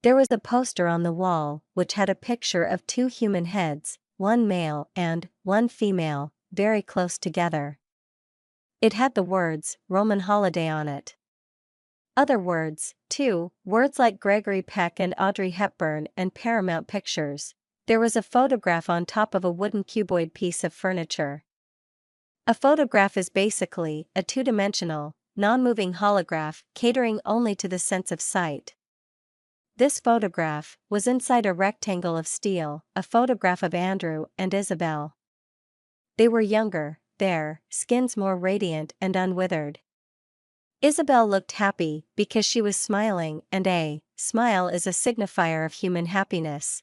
There was a poster on the wall which had a picture of two human heads, one male and one female, very close together. It had the words, Roman holiday on it. Other words, too, words like Gregory Peck and Audrey Hepburn and Paramount Pictures. There was a photograph on top of a wooden cuboid piece of furniture. A photograph is basically a two-dimensional, non-moving holograph catering only to the sense of sight. This photograph was inside a rectangle of steel, a photograph of Andrew and Isabel. They were younger, their skins more radiant and unwithered. Isabel looked happy because she was smiling, and a smile is a signifier of human happiness.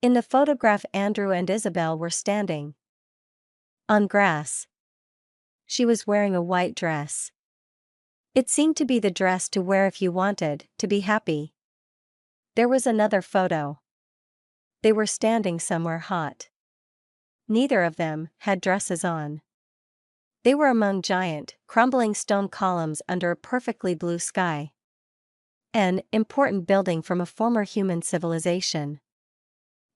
In the photograph, Andrew and Isabel were standing on grass. She was wearing a white dress. It seemed to be the dress to wear if you wanted to be happy. There was another photo. They were standing somewhere hot. Neither of them had dresses on. They were among giant, crumbling stone columns under a perfectly blue sky. An important building from a former human civilization.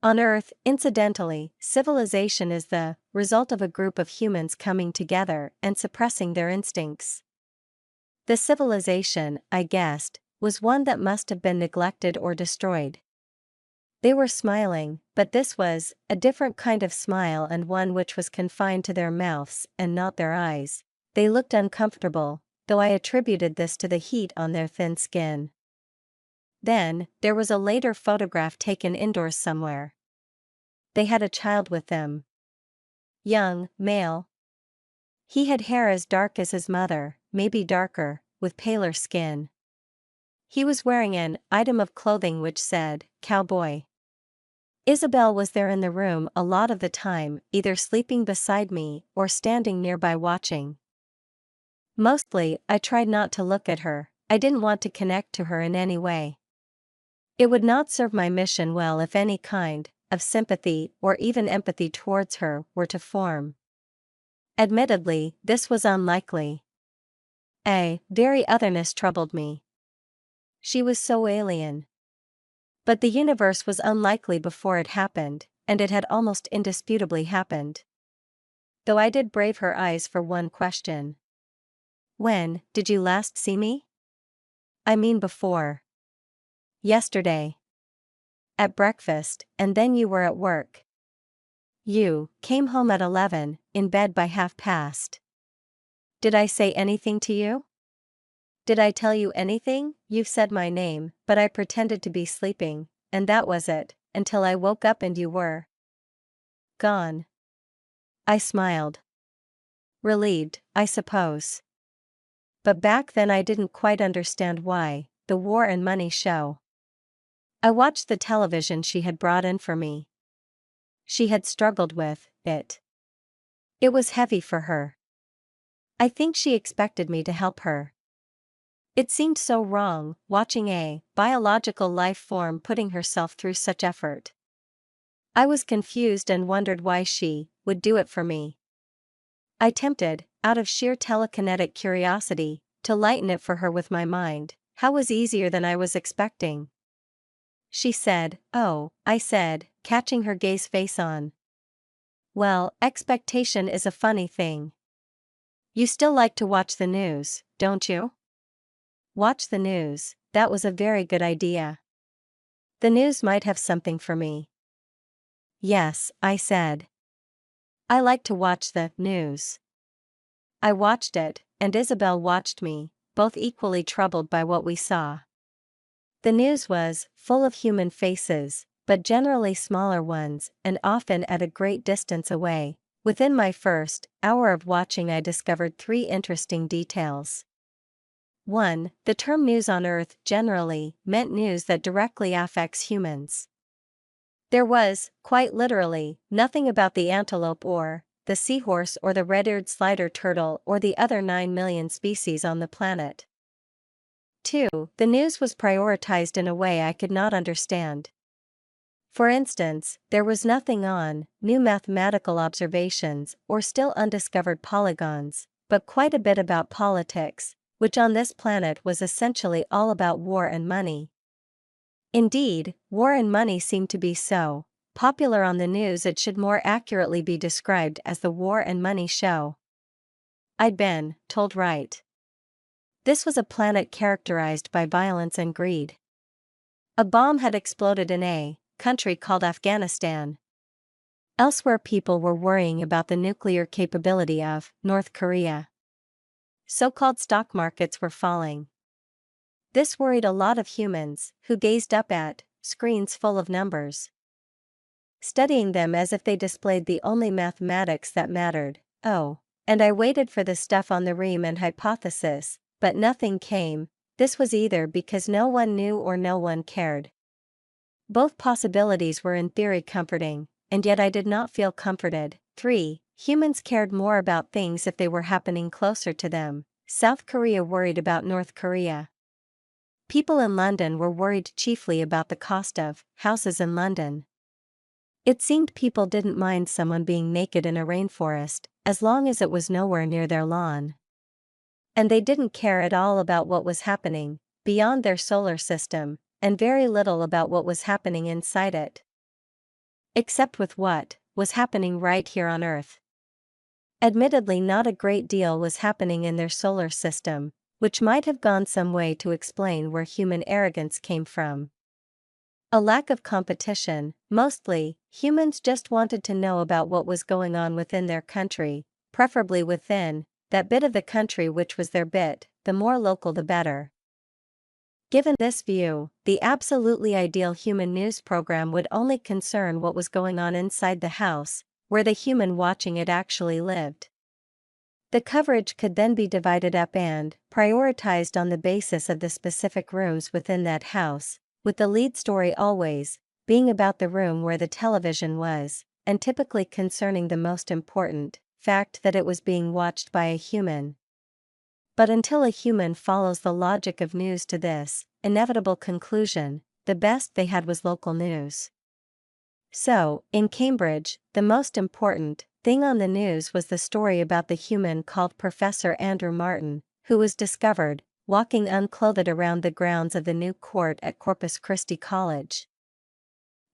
On Earth, incidentally, civilization is the result of a group of humans coming together and suppressing their instincts. The civilization, I guessed, was one that must have been neglected or destroyed. They were smiling, but this was a different kind of smile, and one which was confined to their mouths and not their eyes. They looked uncomfortable, though I attributed this to the heat on their thin skin. Then, there was a later photograph taken indoors somewhere. They had a child with them. Young, male. He had hair as dark as his mother, maybe darker, with paler skin. He was wearing an item of clothing which said, cowboy. Isabel was there in the room a lot of the time, either sleeping beside me or standing nearby watching. Mostly, I tried not to look at her. I didn't want to connect to her in any way. It would not serve my mission well if any kind of sympathy or even empathy towards her were to form. Admittedly, this was unlikely. A very otherness troubled me. She was so alien. But the universe was unlikely before it happened, and it had almost indisputably happened. Though I did brave her eyes for one question. When did you last see me? I mean before. Yesterday. At breakfast, and then you were at work. You came home at 11, in bed by past. Did I say anything to you? Did I tell you anything? You've said my name, but I pretended to be sleeping, and that was it, until I woke up and you were gone. I smiled. Relieved, I suppose. But back then I didn't quite understand why. The War and Money show. I watched the television she had brought in for me. She had struggled with it. It was heavy for her. I think she expected me to help her. It seemed so wrong, watching a biological life form putting herself through such effort. I was confused and wondered why she would do it for me. I attempted, out of sheer telekinetic curiosity, to lighten it for her with my mind. How was easier than I was expecting? She said, oh, I said, catching her gaze face on. Well, expectation is a funny thing. You still like to watch the news, don't you? Watch the news, that was a very good idea. The news might have something for me. Yes, I said. I like to watch the news. I watched it, and Isabel watched me, both equally troubled by what we saw. The news was full of human faces, but generally smaller ones, and often at a great distance away. Within my first hour of watching, I discovered 3 interesting details. 1. The term news on Earth generally meant news that directly affects humans. There was, quite literally, nothing about the antelope or the seahorse or the red-eared slider turtle or the other 9 million species on the planet. 2. The news was prioritized in a way I could not understand. For instance, there was nothing on new mathematical observations or still undiscovered polygons, but quite a bit about politics, which on this planet was essentially all about war and money. Indeed, war and money seem to be so popular on the news it should more accurately be described as the War and Money Show. I'd been told right. This was a planet characterized by violence and greed. A bomb had exploded in a country called Afghanistan. Elsewhere, people were worrying about the nuclear capability of North Korea. So-called stock markets were falling. This worried a lot of humans, who gazed up at screens full of numbers, studying them as if they displayed the only mathematics that mattered. Oh, and I waited for the stuff on the Riemann hypothesis, but nothing came. This was either because no one knew or no one cared. Both possibilities were in theory comforting, and yet I did not feel comforted. 3. Humans cared more about things if they were happening closer to them. South Korea worried about North Korea. People in London were worried chiefly about the cost of houses in London. It seemed people didn't mind someone being naked in a rainforest, as long as it was nowhere near their lawn. And they didn't care at all about what was happening beyond their solar system, and very little about what was happening inside it. Except with what was happening right here on Earth. Admittedly, not a great deal was happening in their solar system, which might have gone some way to explain where human arrogance came from. A lack of competition. Mostly, humans just wanted to know about what was going on within their country, preferably within that bit of the country which was their bit, the more local the better. Given this view, the absolutely ideal human news program would only concern what was going on inside the house, where the human watching it actually lived. The coverage could then be divided up and prioritized on the basis of the specific rooms within that house, with the lead story always being about the room where the television was, and typically concerning the most important fact that it was being watched by a human. But until a human follows the logic of news to this inevitable conclusion, the best they had was local news. So, in Cambridge, the most important thing on the news was the story about the human called Professor Andrew Martin, who was discovered walking unclothed around the grounds of the new court at Corpus Christi College,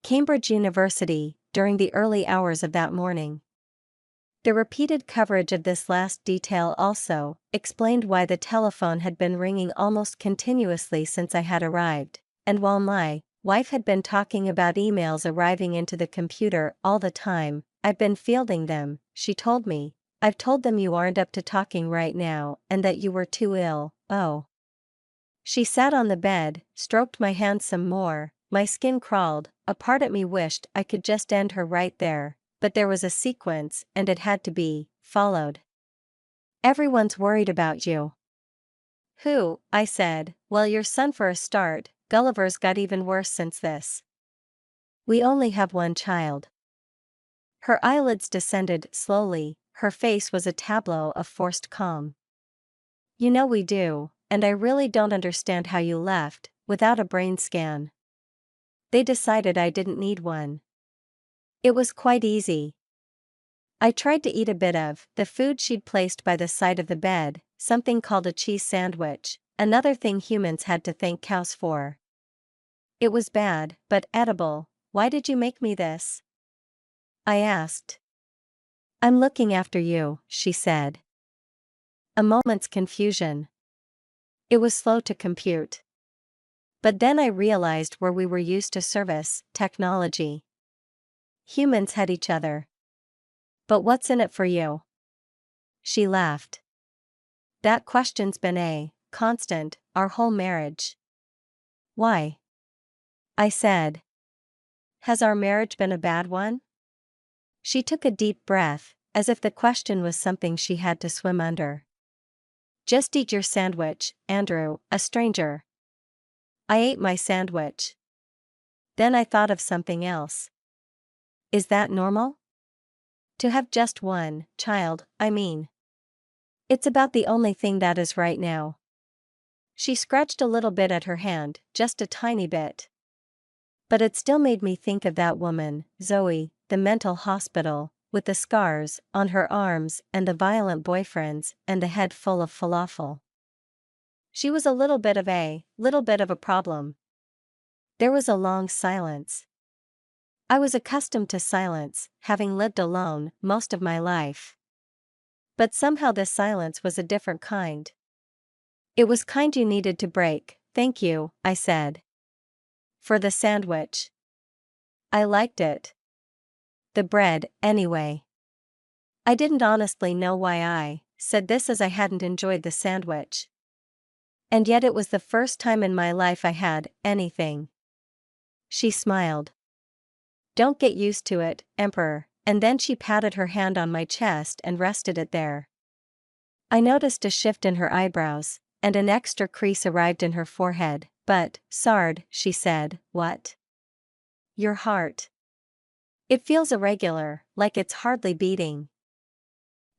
Cambridge University, during the early hours of that morning. The repeated coverage of this last detail also explained why the telephone had been ringing almost continuously since I had arrived, and while my wife had been talking about emails arriving into the computer all the time, I've been fielding them. She told me, "I've told them you aren't up to talking right now and that you were too ill." Oh. She sat on the bed, stroked my hand some more, my skin crawled, a part of me wished I could just end her right there. But there was a sequence, and it had to be followed. "Everyone's worried about you." "Who?" I said. "Well, your son for a start. Gulliver's got even worse since this. We only have one child." Her eyelids descended slowly, her face was a tableau of forced calm. "You know we do, and I really don't understand how you left, without a brain scan." "They decided I didn't need one. It was quite easy." I tried to eat a bit of the food she'd placed by the side of the bed, something called a cheese sandwich, another thing humans had to thank cows for. It was bad, but edible. "Why did you make me this?" I asked. "I'm looking after you," she said. A moment's confusion. It was slow to compute. But then I realized where we were used to service technology. Humans had each other. "But what's in it for you?" She laughed. "That question's been a constant our whole marriage." "Why?" I said. "Has our marriage been a bad one?" She took a deep breath, as if the question was something she had to swim under. "Just eat your sandwich, Andrew, a stranger." I ate my sandwich. Then I thought of something else. "Is that normal? To have just one child, I mean." "It's about the only thing that is right now." She scratched a little bit at her hand, just a tiny bit. But it still made me think of that woman, Zoe, the mental hospital, with the scars on her arms and the violent boyfriends and the head full of falafel. She was a little bit of a problem. There was a long silence. I was accustomed to silence, having lived alone most of my life. But somehow this silence was a different kind. It was kind you needed to break, thank you, I said. For the sandwich. I liked it. The bread, anyway. I didn't honestly know why I said this, as I hadn't enjoyed the sandwich. And yet it was the first time in my life I had anything. She smiled. Don't get used to it, Emperor, and then she patted her hand on my chest and rested it there. I noticed a shift in her eyebrows, and an extra crease arrived in her forehead. But, Sard, she said, what? Your heart. It feels irregular, like it's hardly beating.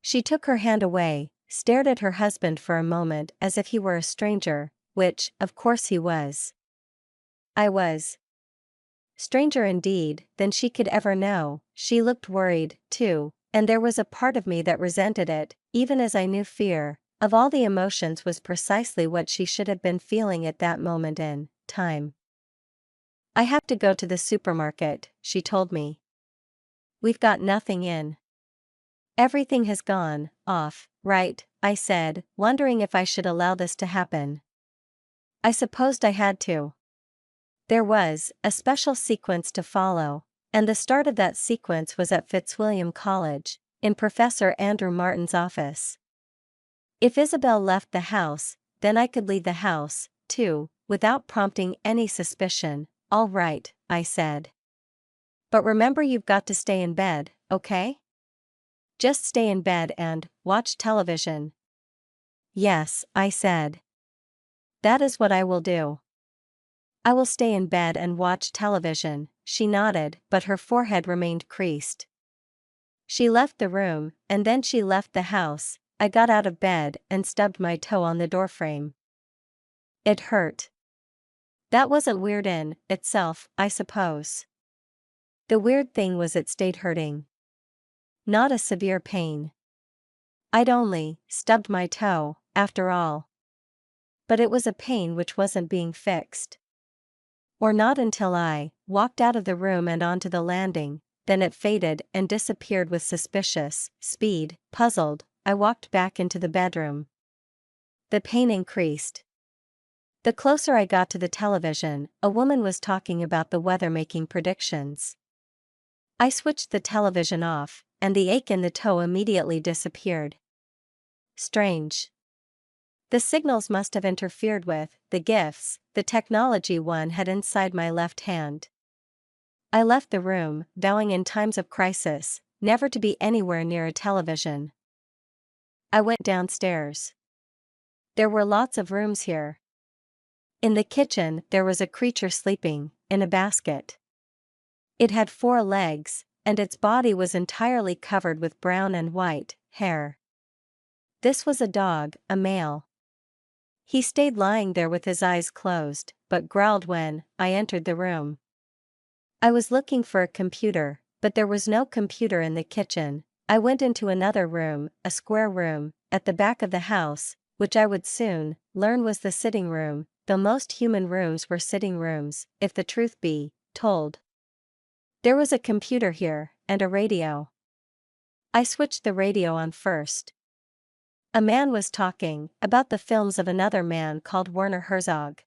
She took her hand away, stared at her husband for a moment as if he were a stranger, which, of course he was. I was. Stranger indeed than she could ever know. She looked worried, too, and there was a part of me that resented it, even as I knew fear, of all the emotions, was precisely what she should have been feeling at that moment in time. I have to go to the supermarket, she told me. We've got nothing in. Everything has gone off, right? I said, wondering if I should allow this to happen. I supposed I had to. There was a special sequence to follow, and the start of that sequence was at Fitzwilliam College, in Professor Andrew Martin's office. If Isabel left the house, then I could leave the house, too, without prompting any suspicion. All right, I said. But remember, you've got to stay in bed, okay? Just stay in bed and watch television. Yes, I said. That is what I will do. I will stay in bed and watch television, she nodded, but her forehead remained creased. She left the room, and then she left the house. I got out of bed and stubbed my toe on the doorframe. It hurt. That wasn't weird in itself, I suppose. The weird thing was it stayed hurting. Not a severe pain. I'd only stubbed my toe, after all. But it was a pain which wasn't being fixed. Or not until I walked out of the room and onto the landing, then it faded and disappeared with suspicious speed. Puzzled, I walked back into the bedroom. The pain increased. The closer I got to the television, a woman was talking about the weather, making predictions. I switched the television off, and the ache in the toe immediately disappeared. Strange. The signals must have interfered with the gifts the technology one had inside my left hand. I left the room, vowing in times of crisis never to be anywhere near a television. I went downstairs. There were lots of rooms here. In the kitchen there was a creature sleeping in a basket. It had 4 legs, and its body was entirely covered with brown and white hair. This was a dog, a male. He stayed lying there with his eyes closed, but growled when I entered the room. I was looking for a computer, but there was no computer in the kitchen. I went into another room, a square room, at the back of the house, which I would soon learn was the sitting room, though most human rooms were sitting rooms, if the truth be told. There was a computer here, and a radio. I switched the radio on first. A man was talking about the films of another man called Werner Herzog.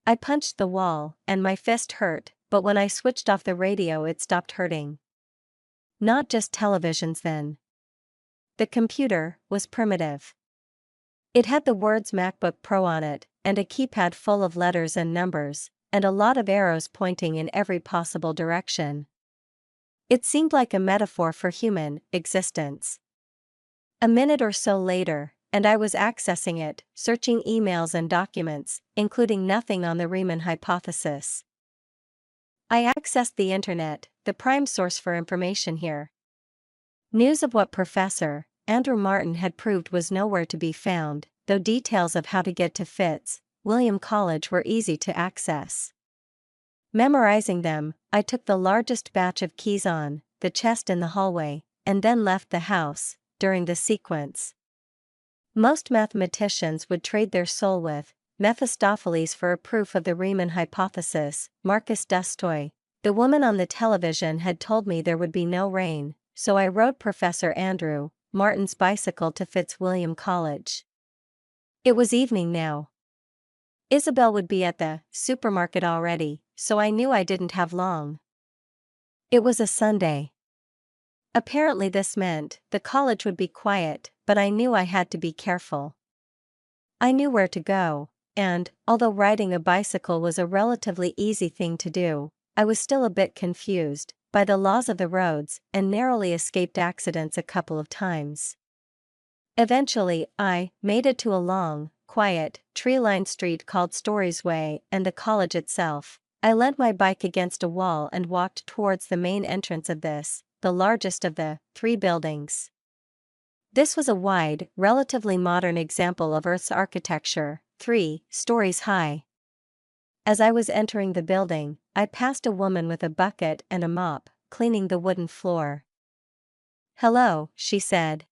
I punched the wall, and my fist hurt, but when I switched off the radio it stopped hurting. Not just televisions then. The computer was primitive. It had the words MacBook Pro on it, and a keypad full of letters and numbers, and a lot of arrows pointing in every possible direction. It seemed like a metaphor for human existence. A minute or so later, and I was accessing it, searching emails and documents, including nothing on the Riemann hypothesis. I accessed the internet, the prime source for information here. News of what Professor Andrew Martin had proved was nowhere to be found, though details of how to get to Fitzwilliam College were easy to access. Memorizing them, I took the largest batch of keys on the chest in the hallway, and then left the house. During the sequence, most mathematicians would trade their soul with Mephistopheles for a proof of the Riemann hypothesis, Marcus Dustoy. The woman on the television had told me there would be no rain, so I rode Professor Andrew Martin's bicycle to Fitzwilliam College. It was evening now. Isabel would be at the supermarket already, so I knew I didn't have long. It was a Sunday. Apparently this meant the college would be quiet, but I knew I had to be careful. I knew where to go, and, although riding a bicycle was a relatively easy thing to do, I was still a bit confused by the laws of the roads and narrowly escaped accidents a couple of times. Eventually, I made it to a long, quiet, tree-lined street called Stories Way and the college itself. I leant my bike against a wall and walked towards the main entrance of this, the largest of the 3 buildings. This was a wide, relatively modern example of Earth's architecture, 3 stories high. As I was entering the building, I passed a woman with a bucket and a mop, cleaning the wooden floor. "Hello," she said.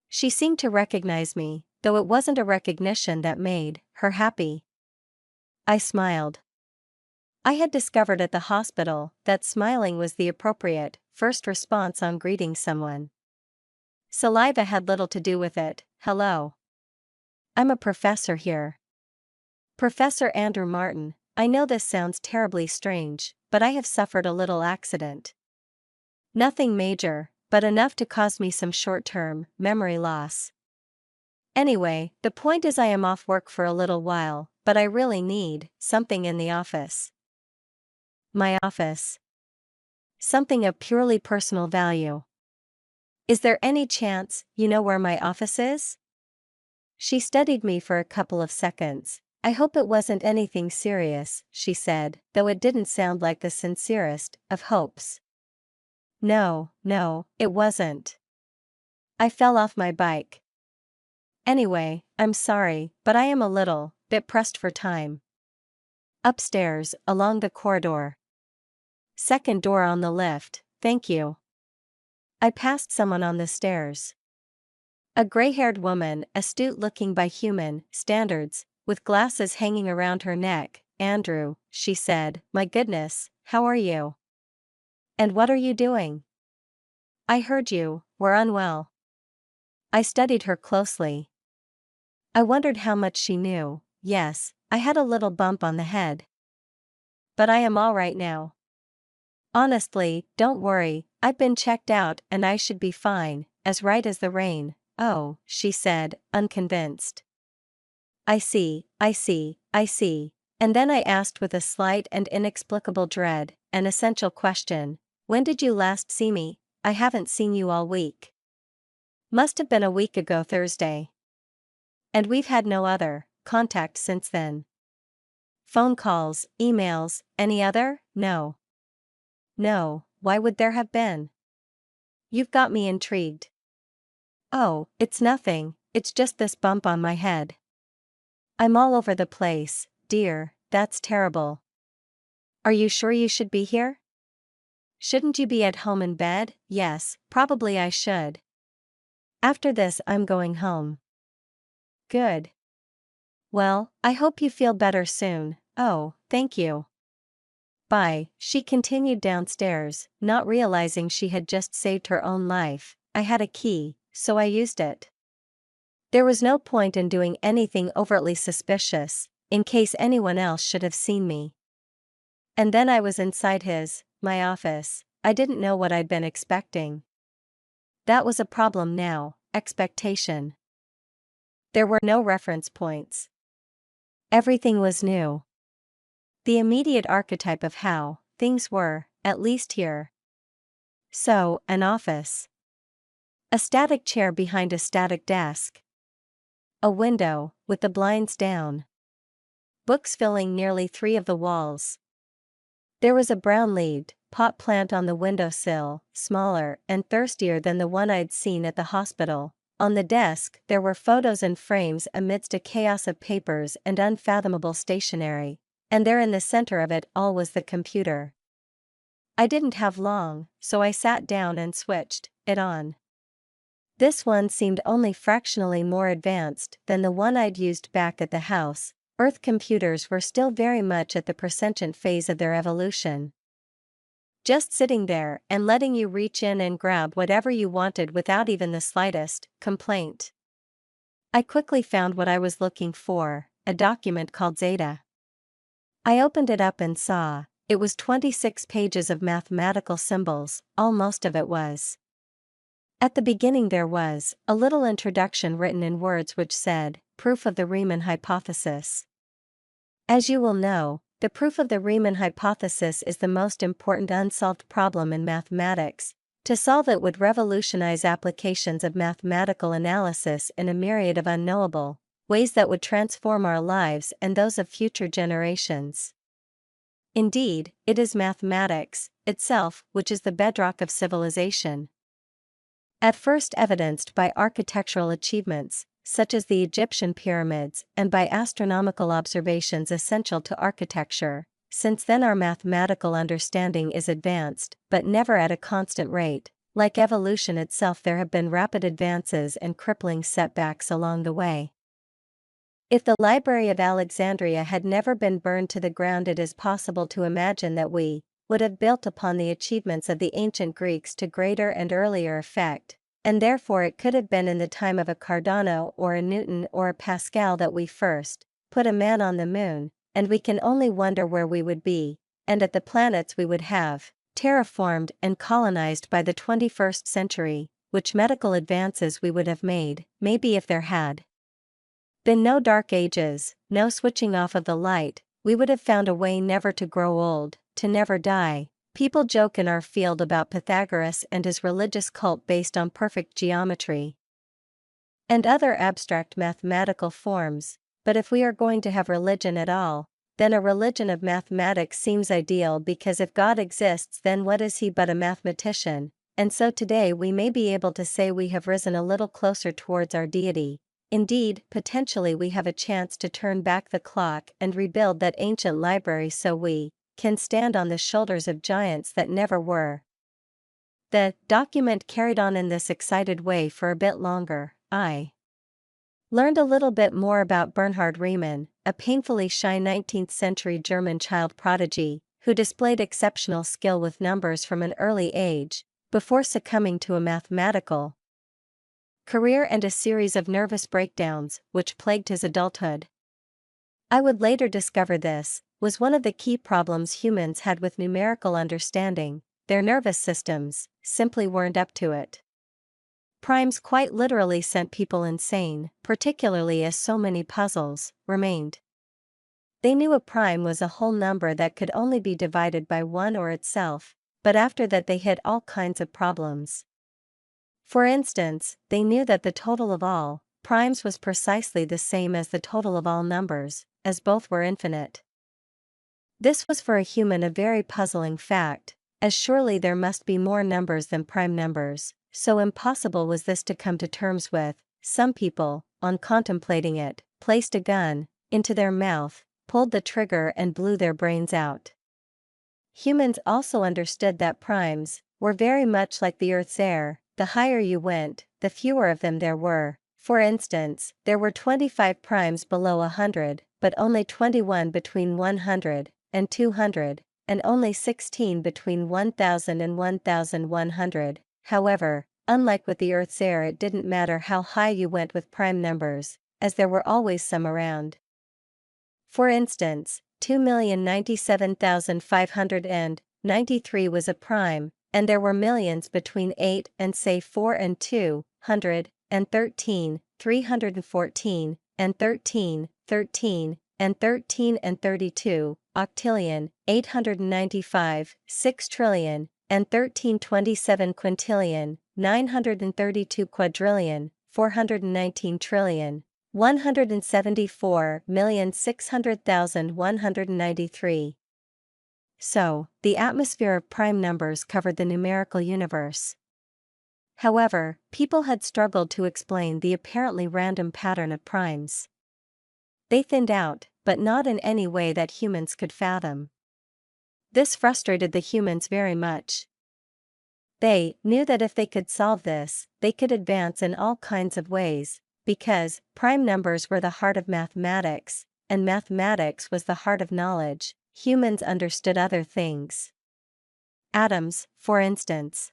She seemed to recognize me, though it wasn't a recognition that made her happy. I smiled. I had discovered at the hospital that smiling was the appropriate first response on greeting someone. Saliva had little to do with it. "Hello. I'm a professor here." Professor Andrew Martin. I know this sounds terribly strange, but I have suffered a little accident. Nothing major, but enough to cause me some short-term memory loss. Anyway, the point is I am off work for a little while, but I really need something in the office. My office. Something of purely personal value. Is there any chance you know where my office is? She studied me for a couple of seconds. "I hope it wasn't anything serious," she said, though it didn't sound like the sincerest of hopes. No, it wasn't. I fell off my bike. Anyway, I'm sorry, but I am a little bit pressed for time. Upstairs, along the corridor. Second door on the left, thank you. I passed someone on the stairs. A gray-haired woman, astute-looking by human standards, with glasses hanging around her neck. "Andrew," she said, "my goodness, how are you? And what are you doing? I heard you were unwell." I studied her closely. I wondered how much she knew. Yes, I had a little bump on the head. But I am all right now. Honestly, don't worry, I've been checked out and I should be fine, as right as the rain. "Oh," she said, unconvinced. I see. And then I asked with a slight and inexplicable dread, an essential question. "When did you last see me? I haven't seen you all week." "Must have been a week ago Thursday. And we've had no other contact since then." "Phone calls, emails, any other?" "No. No, why would there have been?" "You've got me intrigued." "Oh, it's nothing, it's just this bump on my head. I'm all over the place, dear, that's terrible." "Are you sure you should be here? Shouldn't you be at home in bed?" "Yes, probably I should. After this I'm going home." "Good. Well, I hope you feel better soon." "Oh, thank you. Bye." She continued downstairs, not realizing she had just saved her own life. I had a key, so I used it. There was no point in doing anything overtly suspicious, in case anyone else should have seen me. And then I was inside my office. I didn't know what I'd been expecting. That was a problem now, expectation. There were no reference points. Everything was new. The immediate archetype of how things were, at least here. So, an office. A static chair behind a static desk. A window, with the blinds down. Books filling nearly 3 of the walls. There was a brown-leaved pot plant on the windowsill, smaller and thirstier than the one I'd seen at the hospital. On the desk there were photos and frames amidst a chaos of papers and unfathomable stationery. And there in the center of it all was the computer. I didn't have long, so I sat down and switched it on. This one seemed only fractionally more advanced than the one I'd used back at the house, Earth computers were still very much at the prescient phase of their evolution. Just sitting there and letting you reach in and grab whatever you wanted without even the slightest complaint. I quickly found what I was looking for, a document called Zeta. I opened it up and saw, it was 26 pages of mathematical symbols, all most of it was. At the beginning there was a little introduction written in words which said, Proof of the Riemann hypothesis. As you will know, the proof of the Riemann hypothesis is the most important unsolved problem in mathematics. To solve it would revolutionize applications of mathematical analysis in a myriad of unknowable ways that would transform our lives and those of future generations. Indeed, it is mathematics itself which is the bedrock of civilization. At first evidenced by architectural achievements, such as the Egyptian pyramids, and by astronomical observations essential to architecture. Since then our mathematical understanding is advanced, but never at a constant rate. Like evolution itself, there have been rapid advances and crippling setbacks along the way. If the Library of Alexandria had never been burned to the ground, it is possible to imagine that we would have built upon the achievements of the ancient Greeks to greater and earlier effect, and therefore it could have been in the time of a Cardano or a Newton or a Pascal that we first put a man on the moon, and we can only wonder where we would be, and at the planets we would have terraformed and colonized by the 21st century, which medical advances we would have made, maybe if there had been no dark ages, no switching off of the light, we would have found a way never to grow old, to never die. People joke in our field about Pythagoras and his religious cult based on perfect geometry and other abstract mathematical forms, but if we are going to have religion at all, then a religion of mathematics seems ideal, because if God exists, then what is he but a mathematician? And so today we may be able to say we have risen a little closer towards our deity. Indeed, potentially we have a chance to turn back the clock and rebuild that ancient library so we can stand on the shoulders of giants that never were. The document carried on in this excited way for a bit longer. I learned a little bit more about Bernhard Riemann, a painfully shy 19th century German child prodigy, who displayed exceptional skill with numbers from an early age, before succumbing to a mathematical career and a series of nervous breakdowns which plagued his adulthood. I would later discover this was one of the key problems humans had with numerical understanding. Their nervous systems simply weren't up to it. Primes quite literally sent people insane, particularly as so many puzzles remained. They knew a prime was a whole number that could only be divided by 1 or itself, but after that they hit all kinds of problems. For instance, they knew that the total of all primes was precisely the same as the total of all numbers, as both were infinite. This was for a human a very puzzling fact, as surely there must be more numbers than prime numbers, so impossible was this to come to terms with. Some people, on contemplating it, placed a gun into their mouth, pulled the trigger and blew their brains out. Humans also understood that primes were very much like the Earth's air. The higher you went, the fewer of them there were. For instance, there were 25 primes below 100, but only 21 between 100 and 200, and only 16 between 1000 and 1100. However, unlike with the Earth's air, it didn't matter how high you went with prime numbers, as there were always some around. For instance, 2,097,593 was a prime, and there were millions between 8 and say 4 and 200, and 13, 314, and 13, 13, and 13 and 32, octillion, 895, 6 trillion, and 1327 quintillion, 932 quadrillion, 419 trillion, 174,600,193. So, the atmosphere of prime numbers covered the numerical universe. However, people had struggled to explain the apparently random pattern of primes. They thinned out, but not in any way that humans could fathom. This frustrated the humans very much. They knew that if they could solve this, they could advance in all kinds of ways, because prime numbers were the heart of mathematics, and mathematics was the heart of knowledge, humans understood other things. Atoms, for instance.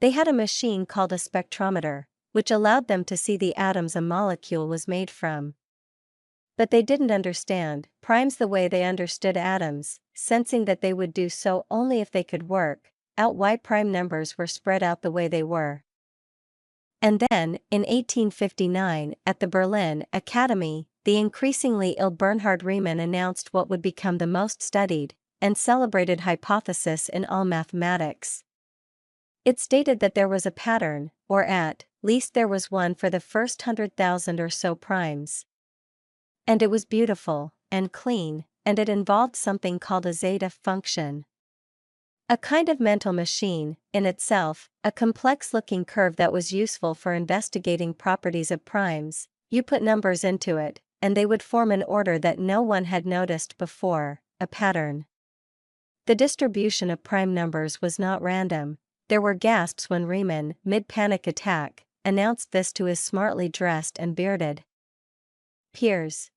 They had a machine called a spectrometer, which allowed them to see the atoms a molecule was made from. But they didn't understand primes the way they understood atoms, sensing that they would do so only if they could work out why prime numbers were spread out the way they were. And then, in 1859, at the Berlin Academy, the increasingly ill Bernhard Riemann announced what would become the most studied and celebrated hypothesis in all mathematics. It stated that there was a pattern, or at least there was one for the first 100,000 or so primes. And it was beautiful and clean, and it involved something called a zeta function. A kind of mental machine, in itself, a complex-looking curve that was useful for investigating properties of primes. You put numbers into it, and they would form an order that no one had noticed before, a pattern. The distribution of prime numbers was not random. There were gasps when Riemann, mid-panic attack, announced this to his smartly dressed and bearded peers.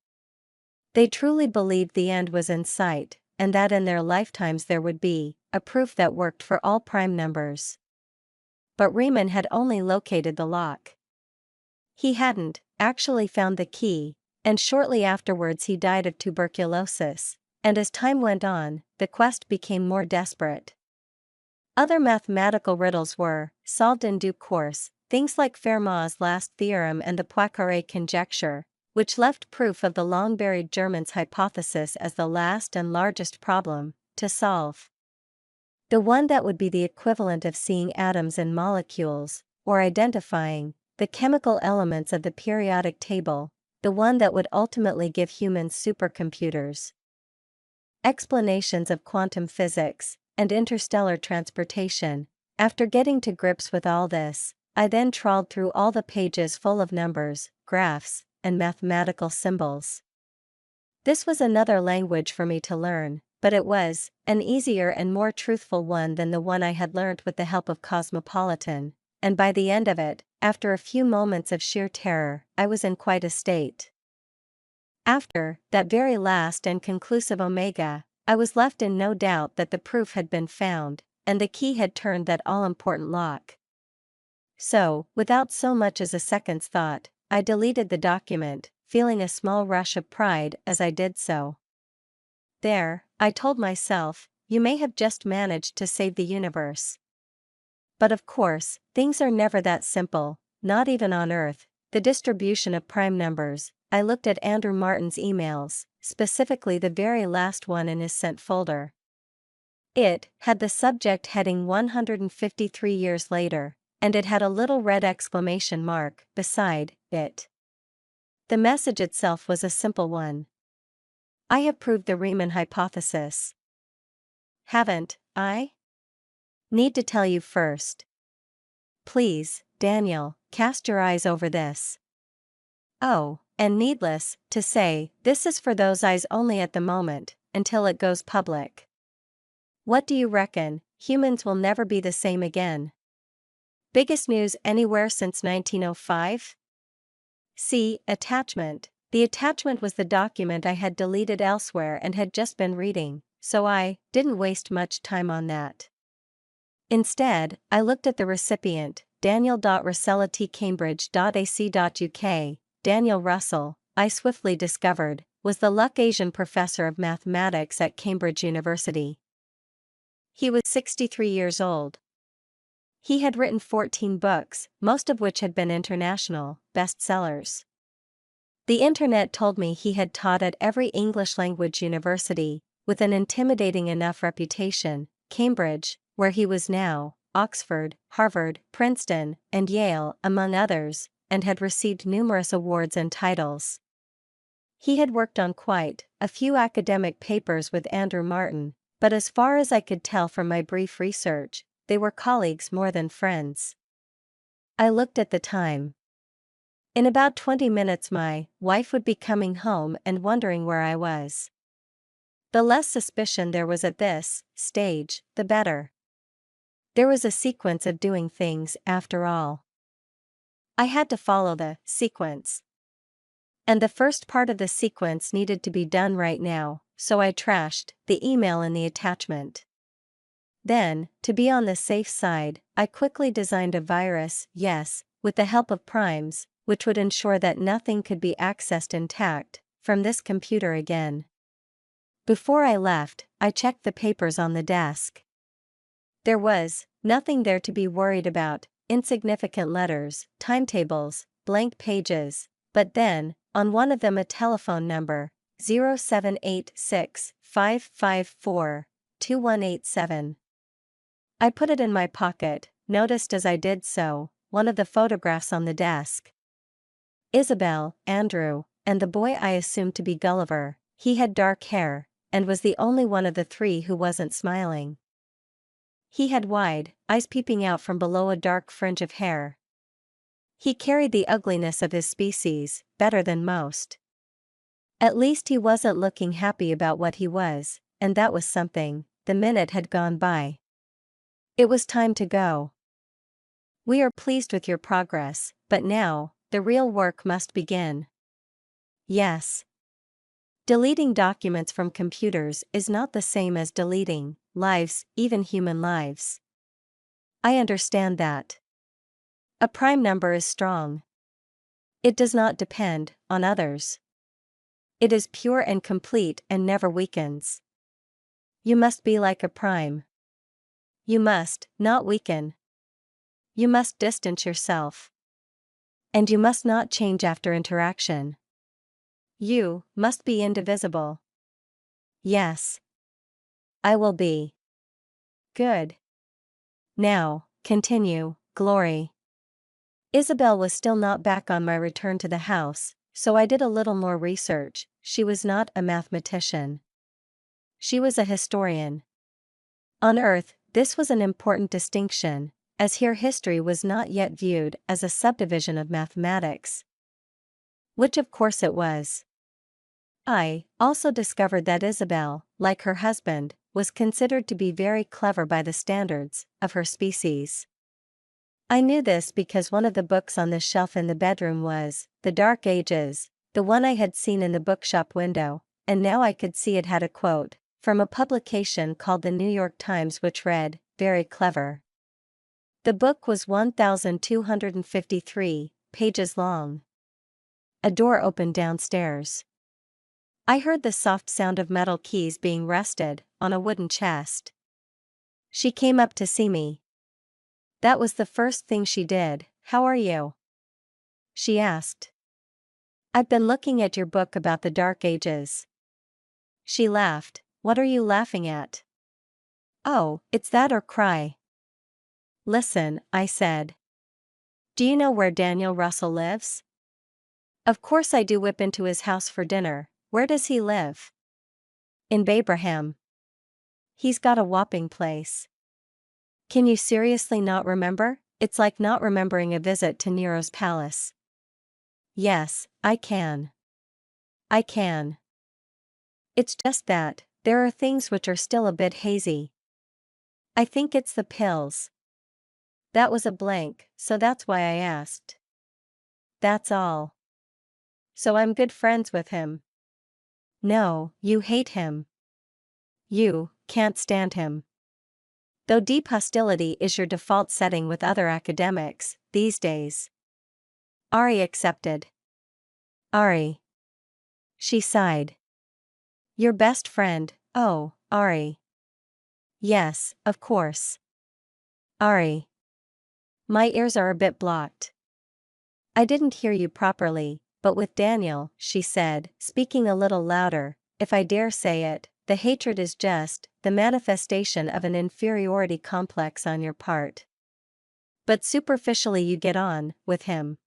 They truly believed the end was in sight, and that in their lifetimes there would be a proof that worked for all prime numbers. But Riemann had only located the lock. He hadn't actually found the key, and shortly afterwards he died of tuberculosis, and as time went on, the quest became more desperate. Other mathematical riddles were solved in due course, things like Fermat's last theorem and the Poincaré conjecture, which left proof of the long-buried German's hypothesis as the last and largest problem to solve. The one that would be the equivalent of seeing atoms and molecules, or identifying the chemical elements of the periodic table, the one that would ultimately give humans supercomputers. Explanations of quantum physics and interstellar transportation. After getting to grips with all this, I then trawled through all the pages full of numbers, graphs, and mathematical symbols. This was another language for me to learn, but it was an easier and more truthful one than the one I had learnt with the help of Cosmopolitan, and by the end of it, after a few moments of sheer terror, I was in quite a state. After that very last and conclusive omega, I was left in no doubt that the proof had been found, and the key had turned that all-important lock. So, without so much as a second's thought, I deleted the document, feeling a small rush of pride as I did so. There, I told myself, you may have just managed to save the universe. But of course, things are never that simple, not even on Earth. The distribution of prime numbers. I looked at Andrew Martin's emails, specifically the very last one in his sent folder. It had the subject heading 153 years later, and it had a little red exclamation mark beside it. The message itself was a simple one. I have proved the Riemann hypothesis. Haven't I? Need to tell you first. Please, Daniel, cast your eyes over this. Oh, and needless to say, this is for those eyes only at the moment, until it goes public. What do you reckon? Humans will never be the same again. Biggest news anywhere since 1905? See, attachment. The attachment was the document I had deleted elsewhere and had just been reading, so I didn't waste much time on that. Instead, I looked at the recipient, daniel.russelltcambridge.ac.uk. Daniel Russell, I swiftly discovered, was the Luck Asian professor of mathematics at Cambridge University. He was 63 years old. He had written 14 books, most of which had been international bestsellers. The internet told me he had taught at every English-language university, with an intimidating enough reputation, Cambridge, where he was now, Oxford, Harvard, Princeton, and Yale, among others, and had received numerous awards and titles. He had worked on quite a few academic papers with Andrew Martin, but as far as I could tell from my brief research, they were colleagues more than friends. I looked at the time. In about 20 minutes my wife would be coming home and wondering where I was. The less suspicion there was at this stage, the better. There was a sequence of doing things after all. I had to follow the sequence. And the first part of the sequence needed to be done right now, so I trashed the email in the attachment. Then, to be on the safe side, I quickly designed a virus, yes, with the help of primes, which would ensure that nothing could be accessed intact from this computer again. Before I left, I checked the papers on the desk. There was nothing there to be worried about, insignificant letters, timetables, blank pages, but then, on one of them a telephone number, 0786-554-2187. I put it in my pocket, noticed as I did so, one of the photographs on the desk. Isabel, Andrew, and the boy I assumed to be Gulliver. He had dark hair, and was the only one of the three who wasn't smiling. He had wide eyes peeping out from below a dark fringe of hair. He carried the ugliness of his species, better than most. At least he wasn't looking happy about what he was, and that was something. The minute had gone by. It was time to go. We are pleased with your progress, but now, the real work must begin. Yes. Deleting documents from computers is not the same as deleting lives, even human lives. I understand that. A prime number is strong. It does not depend on others. It is pure and complete and never weakens. You must be like a prime. You must not weaken. You must distance yourself. And you must not change after interaction. You must be indivisible. Yes. I will be. Good. Now, continue, Glory. Isabel was still not back on my return to the house, so I did a little more research. She was not a mathematician. She was a historian. On Earth, this was an important distinction, as here history was not yet viewed as a subdivision of mathematics. Which of course it was. I also discovered that Isabel, like her husband, was considered to be very clever by the standards of her species. I knew this because one of the books on the shelf in the bedroom was The Dark Ages, the one I had seen in the bookshop window, and now I could see it had a quote from a publication called the New York Times which read, "Very clever." The book was 1,253 pages long. A door opened downstairs. I heard the soft sound of metal keys being rested on a wooden chest. She came up to see me. That was the first thing she did. "How are you?" she asked. "I've been looking at your book about the Dark Ages." She laughed. "What are you laughing at?" "Oh, it's that or cry." "Listen," I said. "Do you know where Daniel Russell lives?" "Of course I do. Whip into his house for dinner." "Where does he live?" "In Babraham." "He's got a whopping place." "Can you seriously not remember? It's like not remembering a visit to Nero's palace." "Yes, I can. I can. It's just that, there are things which are still a bit hazy." "I think it's the pills." That was a blank, so that's why I asked. "That's all." "So I'm good friends with him." "No, you hate him. You can't stand him." Though deep hostility is your default setting with other academics, these days. Ari accepted. "Ari." She sighed. "Your best friend, oh, Ari." "Yes, of course." "Ari." My ears are a bit blocked. "I didn't hear you properly, but with Daniel," she said, speaking a little louder, "if I dare say it, the hatred is just the manifestation of an inferiority complex on your part. But superficially you get on with him.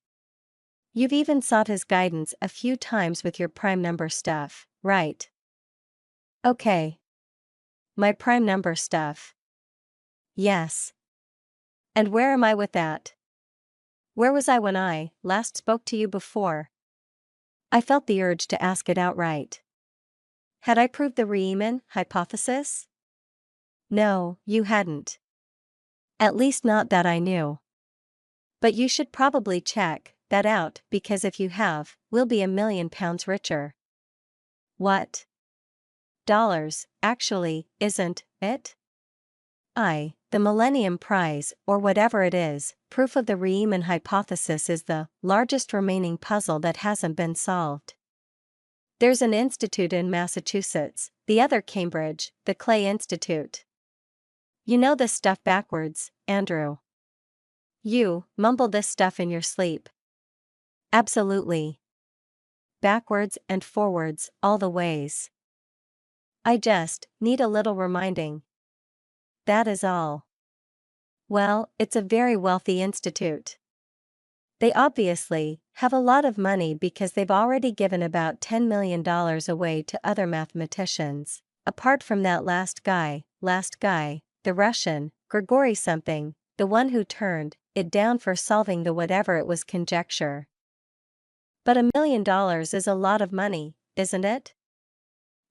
You've even sought his guidance a few times with your prime number stuff, right?" "Okay. My prime number stuff." "Yes. And where am I with that? Where was I when I last spoke to you before?" I felt the urge to ask it outright. Had I proved the Riemann hypothesis? No, you hadn't. At least not that I knew. But you should probably check, that out because if you have, we'll be £1,000,000 richer. What? Dollars, actually, isn't it? The Millennium Prize, or whatever it is, proof of the Riemann hypothesis is the largest remaining puzzle that hasn't been solved. There's an institute in Massachusetts, the other Cambridge, the Clay Institute. You know this stuff backwards, Andrew. You mumble this stuff in your sleep. Absolutely. Backwards and forwards, all the ways. I just need a little reminding. That is all. Well, it's a very wealthy institute. They obviously have a lot of money because they've already given about $10 million away to other mathematicians. Apart from that last guy, the Russian, Grigory something, the one who turned it down for solving the whatever it was conjecture. But $1,000,000 is a lot of money, isn't it?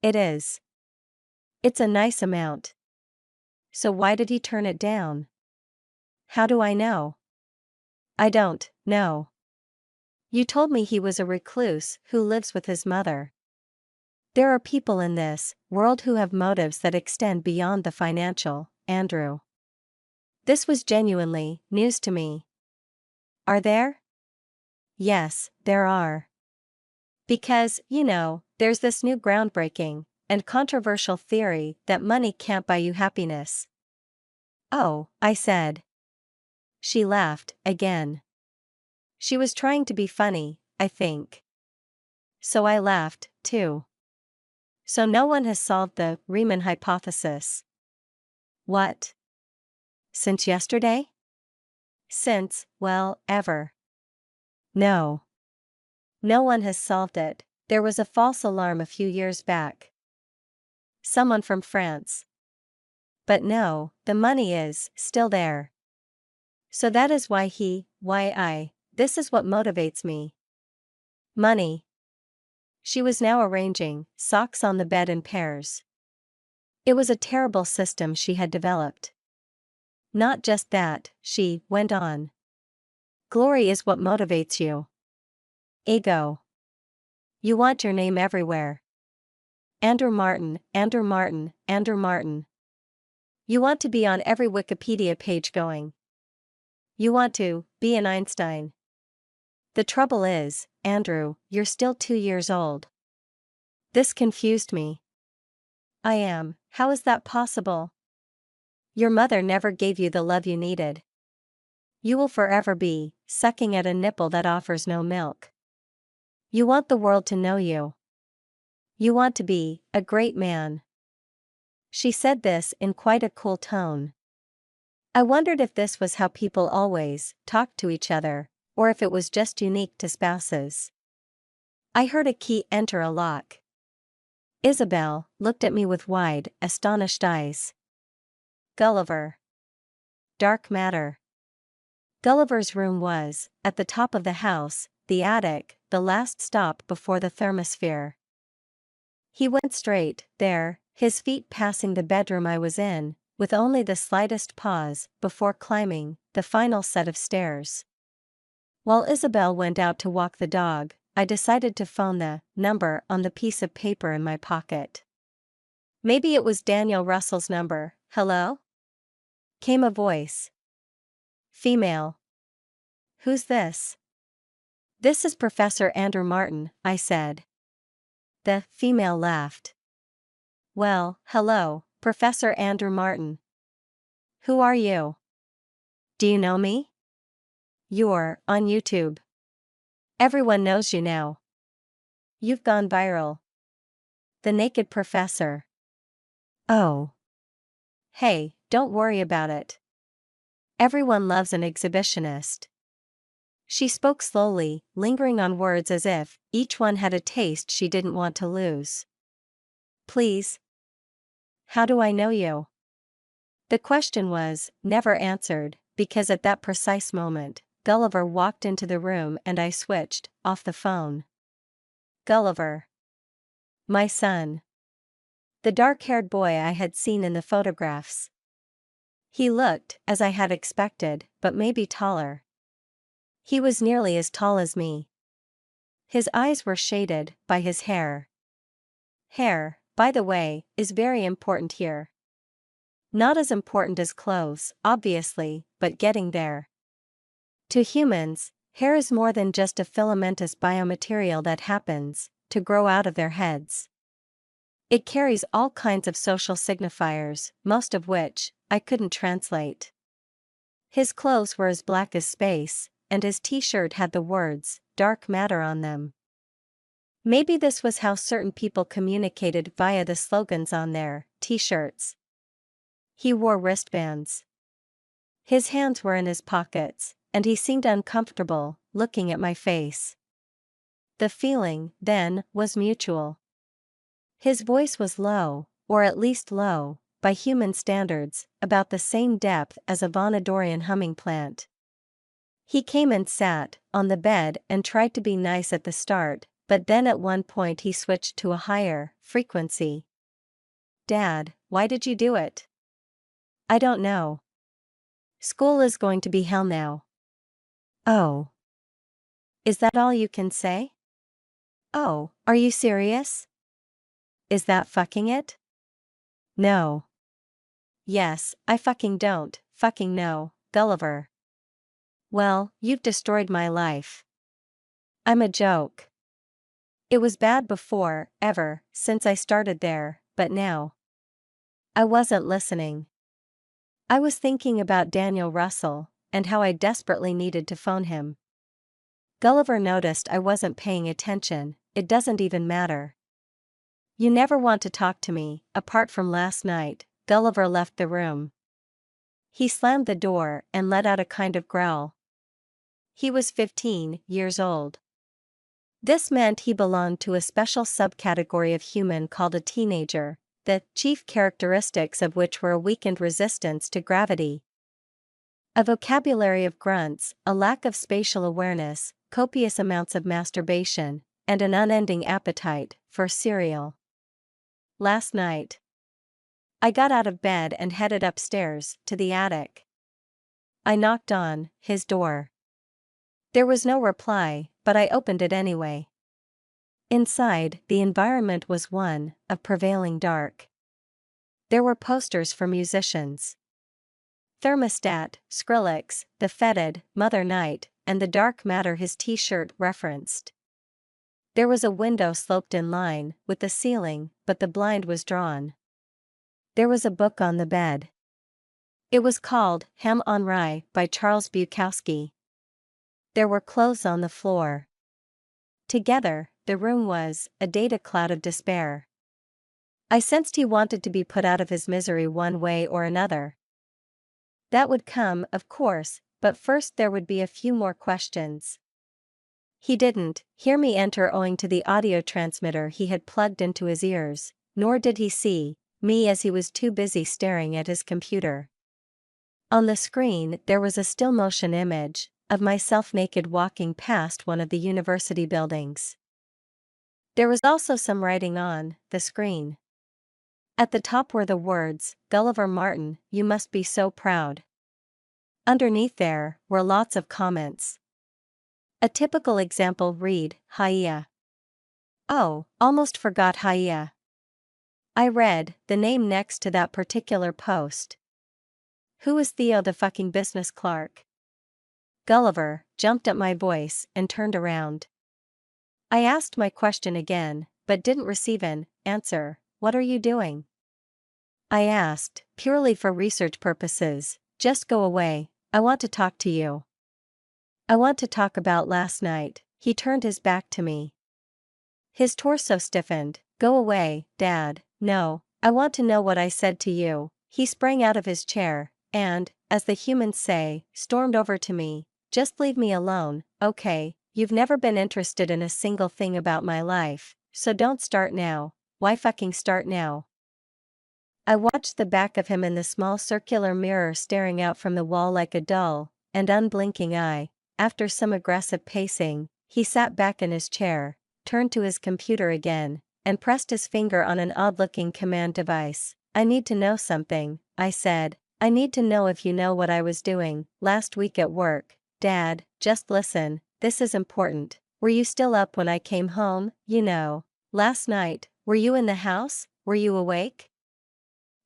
It is. It's a nice amount. So why did he turn it down? How do I know? I don't know. You told me he was a recluse who lives with his mother. There are people in this world who have motives that extend beyond the financial, Andrew. This was genuinely news to me. Are there? Yes, there are. Because, there's this new groundbreaking and controversial theory that money can't buy you happiness. Oh, I said. She laughed, again. She was trying to be funny, I think. So I laughed, too. So no one has solved the Riemann hypothesis. What? Since yesterday? Since, well, ever. No. No one has solved it. There was a false alarm a few years back. Someone from France. But no, the money is still there. So that is why this is what motivates me. Money. She was now arranging socks on the bed in pairs. It was a terrible system she had developed. Not just that, she went on. Glory is what motivates you. Ego. You want your name everywhere. Andrew Martin, Andrew Martin, Andrew Martin. You want to be on every Wikipedia page going. You want to be an Einstein. The trouble is, Andrew, you're still 2 years old. This confused me. I am. How is that possible? Your mother never gave you the love you needed. You will forever be sucking at a nipple that offers no milk. You want the world to know you. You want to be a great man. She said this in quite a cool tone. I wondered if this was how people always talked to each other, or if it was just unique to spouses. I heard a key enter a lock. Isabel looked at me with wide, astonished eyes. Gulliver. Dark matter. Gulliver's room was, at the top of the house, the attic, the last stop before the thermosphere. He went straight there, his feet passing the bedroom I was in, with only the slightest pause before climbing the final set of stairs. While Isabel went out to walk the dog, I decided to phone the number on the piece of paper in my pocket. Maybe it was Daniel Russell's number. Hello? Came a voice. Female. Who's this? This is Professor Andrew Martin, I said. The female laughed. Well, hello, Professor Andrew Martin. Who are you? Do you know me? You're on YouTube. Everyone knows you now. You've gone viral. The Naked Professor. Oh. Hey, don't worry about it. Everyone loves an exhibitionist. She spoke slowly, lingering on words as if each one had a taste she didn't want to lose. Please. How do I know you? The question was never answered, because at that precise moment, Gulliver walked into the room and I switched off the phone. Gulliver. My son. The dark-haired boy I had seen in the photographs. He looked, as I had expected, but maybe taller. He was nearly as tall as me. His eyes were shaded by his hair. Hair, by the way, is very important here. Not as important as clothes, obviously, but getting there. To humans, hair is more than just a filamentous biomaterial that happens to grow out of their heads. It carries all kinds of social signifiers, most of which I couldn't translate. His clothes were as black as space, and his t-shirt had the words, "Dark Matter" on them. Maybe this was how certain people communicated via the slogans on their t-shirts. He wore wristbands. His hands were in his pockets, and he seemed uncomfortable, looking at my face. The feeling, then, was mutual. His voice was low, or at least low, by human standards, about the same depth as a Vonadorian humming plant. He came and sat on the bed and tried to be nice at the start, but then at one point he switched to a higher frequency. "Dad, why did you do it?" "I don't know. School is going to be hell now." "Oh. Is that all you can say?" "Oh, are you serious? Is that fucking it?" "No." "Yes, I fucking don't, fucking know, Gulliver." "Well, you've destroyed my life. I'm a joke." It was bad before, ever, since I started there, but now. I wasn't listening. I was thinking about Daniel Russell, and how I desperately needed to phone him. Gulliver noticed I wasn't paying attention. "It doesn't even matter. You never want to talk to me, apart from last night." Gulliver left the room. He slammed the door and let out a kind of growl. He was 15 years old. This meant he belonged to a special subcategory of human called a teenager, the chief characteristics of which were a weakened resistance to gravity, a vocabulary of grunts, a lack of spatial awareness, copious amounts of masturbation, and an unending appetite for cereal. Last night, I got out of bed and headed upstairs to the attic. I knocked on his door. There was no reply, but I opened it anyway. Inside, the environment was one of prevailing dark. There were posters for musicians. Thermostat, Skrillex, The Fetid, Mother Night, and the Dark Matter his t-shirt referenced. There was a window sloped in line with the ceiling, but the blind was drawn. There was a book on the bed. It was called Ham on Rye by Charles Bukowski. There were clothes on the floor. Together, the room was a data cloud of despair. I sensed he wanted to be put out of his misery one way or another. That would come, of course, but first there would be a few more questions. He didn't hear me enter owing to the audio transmitter he had plugged into his ears, nor did he see me as he was too busy staring at his computer. On the screen there was a still motion image of myself naked walking past one of the university buildings. There was also some writing on the screen. At the top were the words, "Gulliver Martin, you must be so proud." Underneath there were lots of comments. A typical example read, "Hiya. Oh, almost forgot Hiya." I read the name next to that particular post. Who is Theo the fucking business clerk? Gulliver jumped at my voice and turned around. I asked my question again, but didn't receive an answer. "What are you doing?" I asked, purely for research purposes. "Just go away, I want to talk to you." "I want to talk about last night." He turned his back to me. His torso stiffened. "Go away, Dad, no, I want to know what I said to you." He sprang out of his chair, and, as the humans say, stormed over to me. "Just leave me alone, okay? You've never been interested in a single thing about my life, so don't start now." "Why fucking start now?" I watched the back of him in the small circular mirror staring out from the wall like a dull and unblinking eye. After some aggressive pacing, he sat back in his chair, turned to his computer again, and pressed his finger on an odd-looking command device. "I need to know something," I said. "I need to know if you know what I was doing last week at work." Dad, just listen, this is important. Were you still up when I came home, last night? Were you in the house? Were you awake?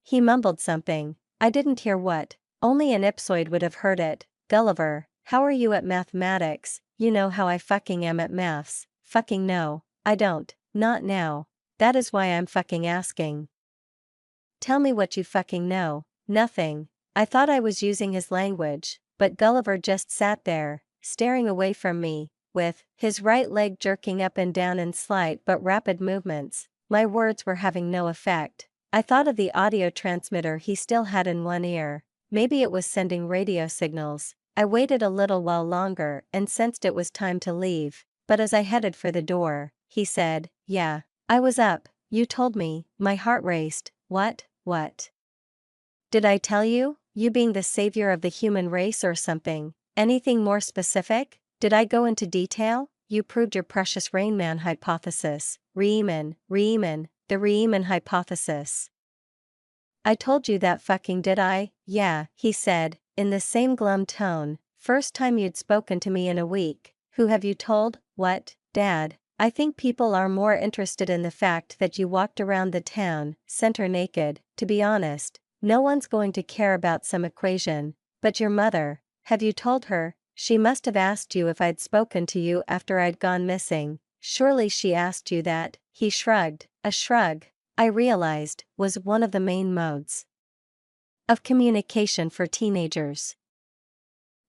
He mumbled something. I didn't hear what. Only an ipsoid would have heard it. Gulliver, how are you at mathematics? You know how I fucking am at maths. Fucking no, I don't. Not now. That is why I'm fucking asking. Tell me what you fucking know. Nothing. I thought I was using his language, but Gulliver just sat there, staring away from me, with his right leg jerking up and down in slight but rapid movements. My words were having no effect. I thought of the audio transmitter he still had in one ear. Maybe it was sending radio signals. I waited a little while longer and sensed it was time to leave, but as I headed for the door, he said, yeah, I was up, you told me. My heart raced. What? Did I tell you? You being the savior of the human race or something? Anything more specific? Did I go into detail? You proved your precious Rain Man hypothesis. Riemann, the Riemann hypothesis. I told you that fucking did I? Yeah, he said, in the same glum tone. First time you'd spoken to me in a week. Who have you told? What, Dad? I think people are more interested in the fact that you walked around the town, center naked. To be honest, no one's going to care about some equation. But your mother, have you told her? She must have asked you if I'd spoken to you after I'd gone missing. Surely she asked you that. He shrugged. A shrug, I realized, was one of the main modes of communication for teenagers.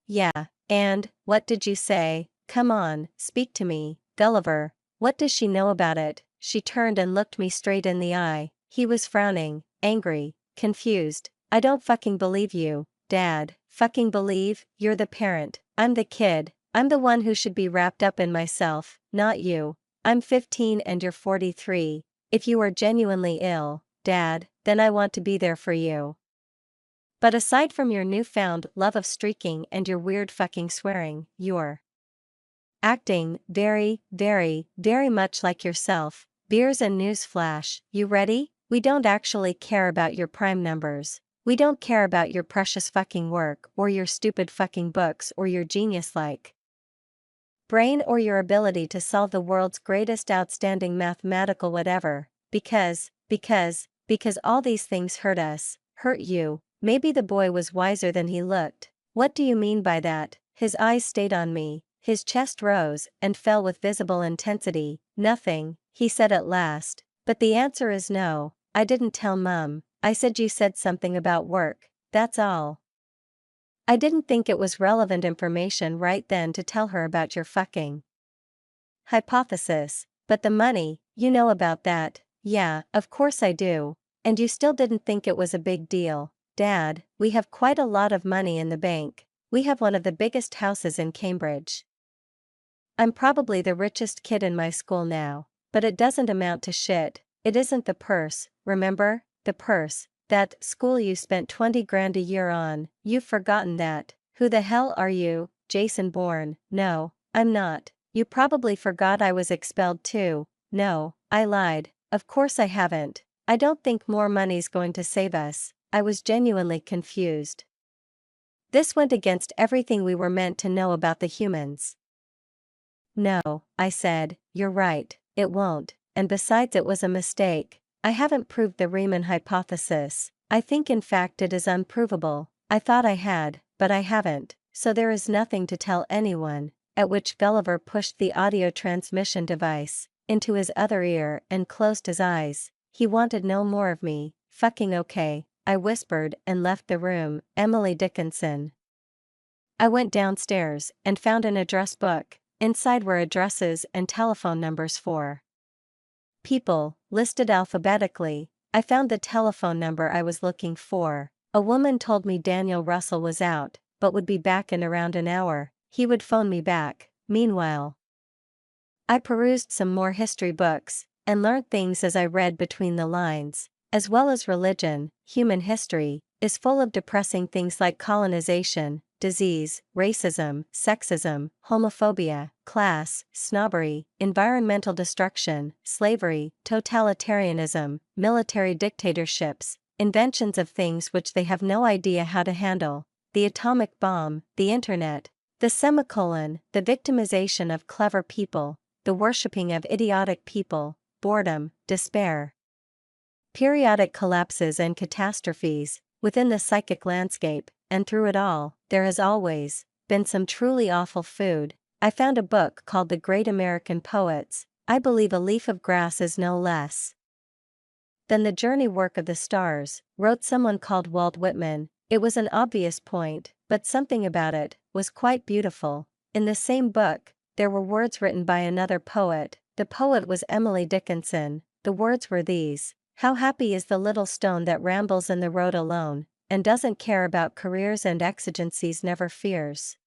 Yeah, and what did you say? Come on, speak to me, Gulliver. What does she know about it? She turned and looked me straight in the eye. He was frowning, angry, confused. I don't fucking believe you, Dad. Fucking believe? You're the parent, I'm the kid. I'm the one who should be wrapped up in myself, not you. I'm 15 and you're 43. If you are genuinely ill, Dad, then I want to be there for you. But aside from your newfound love of streaking and your weird fucking swearing, you're acting very, very, very much like yourself. Beers and newsflash, you ready? We don't actually care about your prime numbers. We don't care about your precious fucking work or your stupid fucking books or your genius-like brain or your ability to solve the world's greatest outstanding mathematical whatever, because all these things hurt us, hurt you. Maybe the boy was wiser than he looked. What do you mean by that? His eyes stayed on me, his chest rose and fell with visible intensity. Nothing, he said at last, but the answer is no. I didn't tell Mum. I said you said something about work, that's all. I didn't think it was relevant information right then to tell her about your fucking hypothesis, but the money, you know about that. Yeah, of course I do. And you still didn't think it was a big deal. Dad, we have quite a lot of money in the bank. We have one of the biggest houses in Cambridge. I'm probably the richest kid in my school now, but it doesn't amount to shit. It isn't the purse, remember? The purse, that school you spent 20 grand a year on. You've forgotten that. Who the hell are you, Jason Bourne? No, I'm not. You probably forgot I was expelled too. No, I lied. Of course I haven't. I don't think more money's going to save us. I was genuinely confused. This went against everything we were meant to know about the humans. No, I said, you're right, it won't, and besides it was a mistake. I haven't proved the Riemann hypothesis. I think in fact it is unprovable. I thought I had, but I haven't, so there is nothing to tell anyone. At which Gulliver pushed the audio transmission device into his other ear and closed his eyes. He wanted no more of me. Fucking okay, I whispered and left the room. Emily Dickinson. I went downstairs and found an address book. Inside were addresses and telephone numbers for people, listed alphabetically. I found the telephone number I was looking for. A woman told me Daniel Russell was out, but would be back in around an hour. He would phone me back. Meanwhile, I perused some more history books, and learned things as I read between the lines. As well as religion, human history is full of depressing things like colonization, disease, racism, sexism, homophobia, class, snobbery, environmental destruction, slavery, totalitarianism, military dictatorships, inventions of things which they have no idea how to handle, the atomic bomb, the internet, The semicolon, the victimization of clever people, the worshipping of idiotic people, boredom, despair. Periodic collapses and catastrophes, within the psychic landscape, and through it all, there has always been some truly awful food. I found a book called The Great American Poets. I believe A Leaf of Grass is no less than the journey work of the stars, wrote someone called Walt Whitman. It was an obvious point, but something about it was quite beautiful. In the same book, there were words written by another poet. The poet was Emily Dickinson. The words were these: "How happy is the little stone that rambles in the road alone, and doesn't care about careers and exigencies, never fears.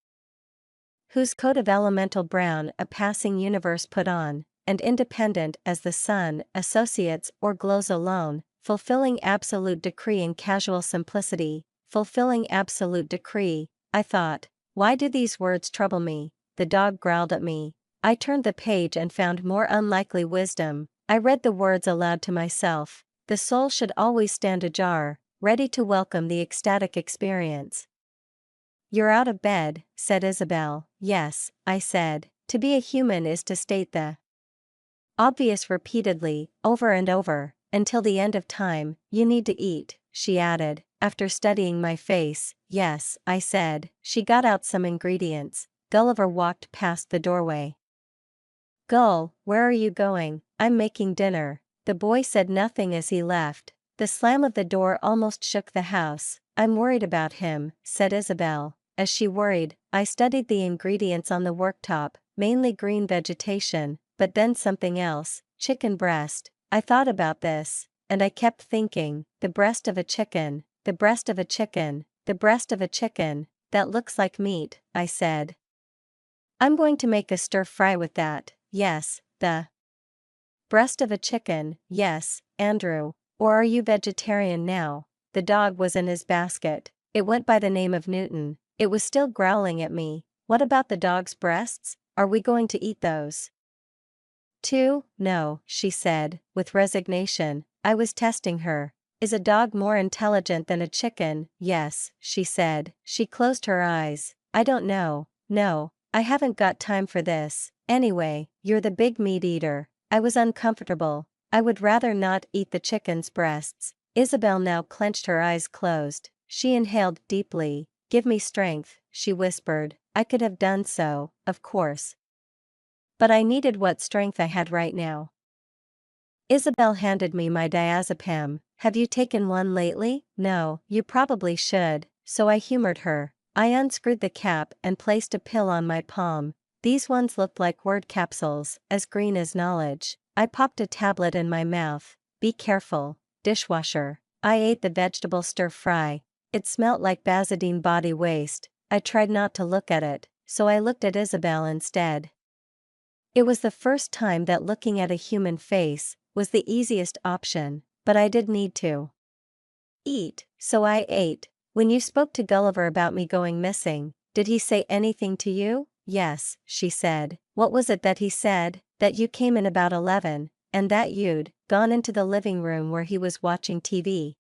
Whose coat of elemental brown a passing universe put on, and independent as the sun associates or glows alone, fulfilling absolute decree in casual simplicity, fulfilling absolute decree." I thought, why do these words trouble me? The dog growled at me. I turned the page and found more unlikely wisdom. I read the words aloud to myself. The soul should always stand ajar, ready to welcome the ecstatic experience. "You're out of bed," said Isabel. "Yes," I said. To be a human is to state the obvious repeatedly, over and over, until the end of time. "You need to eat," she added, after studying my face. "Yes," I said. She got out some ingredients. Gulliver walked past the doorway. "Gull, where are you going?" "I'm making dinner." The boy said nothing as he left. The slam of the door almost shook the house. "I'm worried about him," said Isabel. As she worried, I studied the ingredients on the worktop, mainly green vegetation, but then something else, chicken breast. I thought about this, and I kept thinking, the breast of a chicken, the breast of a chicken, the breast of a chicken, that looks like meat, I said. "I'm going to make a stir fry with that." "Yes, the breast of a chicken, yes, Andrew. Or are you vegetarian now?" The dog was in his basket. It went by the name of Newton. It was still growling at me. "What about the dog's breasts? Are we going to eat those too?" "No," she said, with resignation. I was testing her. "Is a dog more intelligent than a chicken?" "Yes," she said. She closed her eyes. "I don't know. No, I haven't got time for this. Anyway, you're the big meat eater." I was uncomfortable. I would rather not eat the chicken's breasts. Isabel now clenched her eyes closed. She inhaled deeply. "Give me strength," she whispered. I could have done so, of course. But I needed what strength I had right now. Isabel handed me my diazepam. "Have you taken one lately?" "No, you probably should." So I humored her. I unscrewed the cap and placed a pill on my palm. These ones looked like word capsules, as green as knowledge. I popped a tablet in my mouth. "Be careful, dishwasher." I ate the vegetable stir-fry. It smelt like Bazadine body waste. I tried not to look at it, so I looked at Isabel instead. It was the first time that looking at a human face was the easiest option, but I did need to eat, so I ate. "When you spoke to Gulliver about me going missing, did he say anything to you?" "Yes," she said. "What was it that he said?" "That you came in about 11, and that you'd gone into the living room where he was watching TV.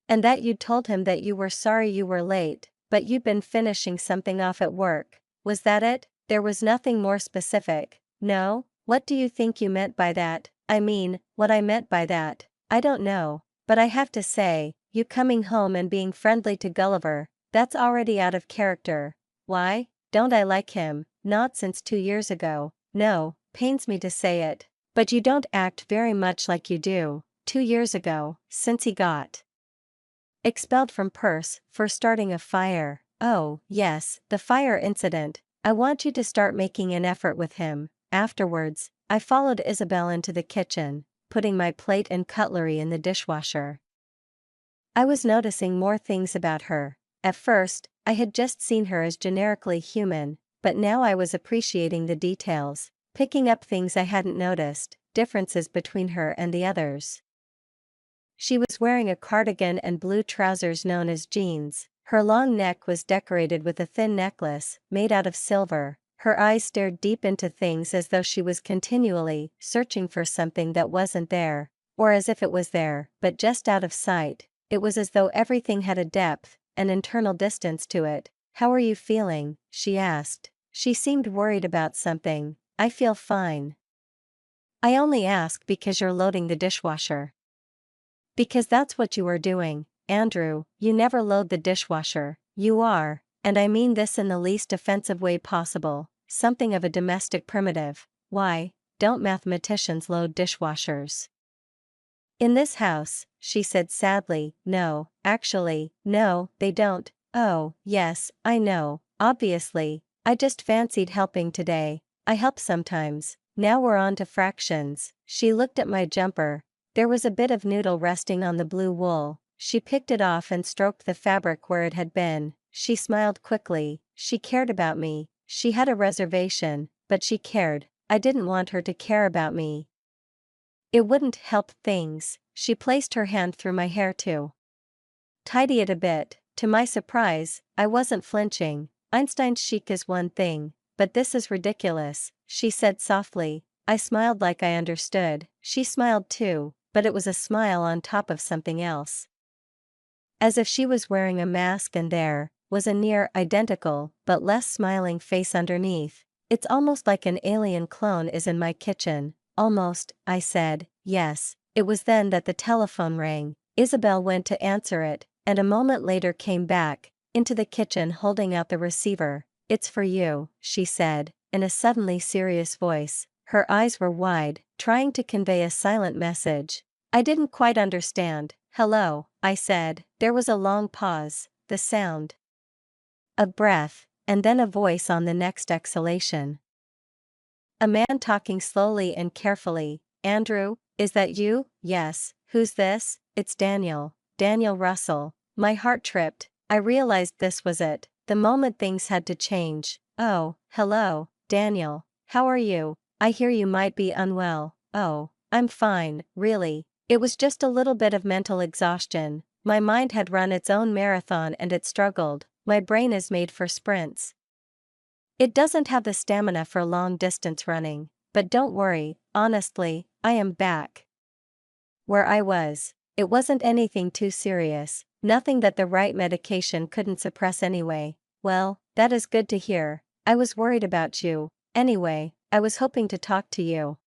And that you'd told him that you were sorry you were late, but you'd been finishing something off at work. Was that it?" There was nothing more specific. "No? What do you think you meant by that?" "I mean, what I meant by that. I don't know. But I have to say, you coming home and being friendly to Gulliver, that's already out of character." "Why? Don't I like him?" "Not since 2 years ago. No, pains me to say it. But you don't act very much like you do. 2 years ago, since he got expelled from Perse for starting a fire." "Oh, yes, the fire incident. I want you to start making an effort with him." Afterwards, I followed Isabel into the kitchen, putting my plate and cutlery in the dishwasher. I was noticing more things about her. At first, I had just seen her as generically human, but now I was appreciating the details, picking up things I hadn't noticed, differences between her and the others. She was wearing a cardigan and blue trousers known as jeans. Her long neck was decorated with a thin necklace, made out of silver. Her eyes stared deep into things as though she was continually searching for something that wasn't there, or as if it was there, but just out of sight. It was as though everything had a depth, an internal distance to it. how are you feeling? She asked. She seemed worried about something. I feel fine. I only ask because you're loading the dishwasher. Because that's what you are doing, Andrew. You never load the dishwasher. You are, and I mean this in the least offensive way possible, something of a domestic primitive. Why don't mathematicians load dishwashers? In this house, she said sadly. No, actually, no, they don't. Oh, yes, I know, obviously. I just fancied helping today. I help sometimes. Now we're on to fractions. She looked at my jumper. There was a bit of noodle resting on the blue wool. She picked it off and stroked the fabric where it had been. She smiled quickly. She cared about me. She had a reservation, but she cared. I didn't want her to care about me. It wouldn't help things. She placed her hand through my hair to tidy it a bit. To my surprise, I wasn't flinching. Einstein's chic is one thing, but this is ridiculous, she said softly. I smiled like I understood. She smiled too, but it was a smile on top of something else. As if she was wearing a mask and there was a near identical, but less smiling face underneath. It's almost like an alien clone is in my kitchen. Almost, I said. Yes. It was then that the telephone rang. Isabel went to answer it, and a moment later came back into the kitchen holding out the receiver. It's for you, she said, in a suddenly serious voice. Her eyes were wide, trying to convey a silent message. I didn't quite understand. Hello, I said. There was a long pause, the sound of breath, and then a voice on the next exhalation. A man talking slowly and carefully. Andrew, is that you? Yes. Who's this? It's Daniel. Daniel Russell. My heart tripped. I realized this was it, the moment things had to change. Oh, hello, Daniel. How are you? I hear you might be unwell. Oh, I'm fine, really. It was just a little bit of mental exhaustion. My mind had run its own marathon and it struggled. My brain is made for sprints. It doesn't have the stamina for long-distance running, but don't worry, honestly, I am back where I was. It wasn't anything too serious, nothing that the right medication couldn't suppress anyway. Well, that is good to hear. I was worried about you. Anyway, I was hoping to talk to you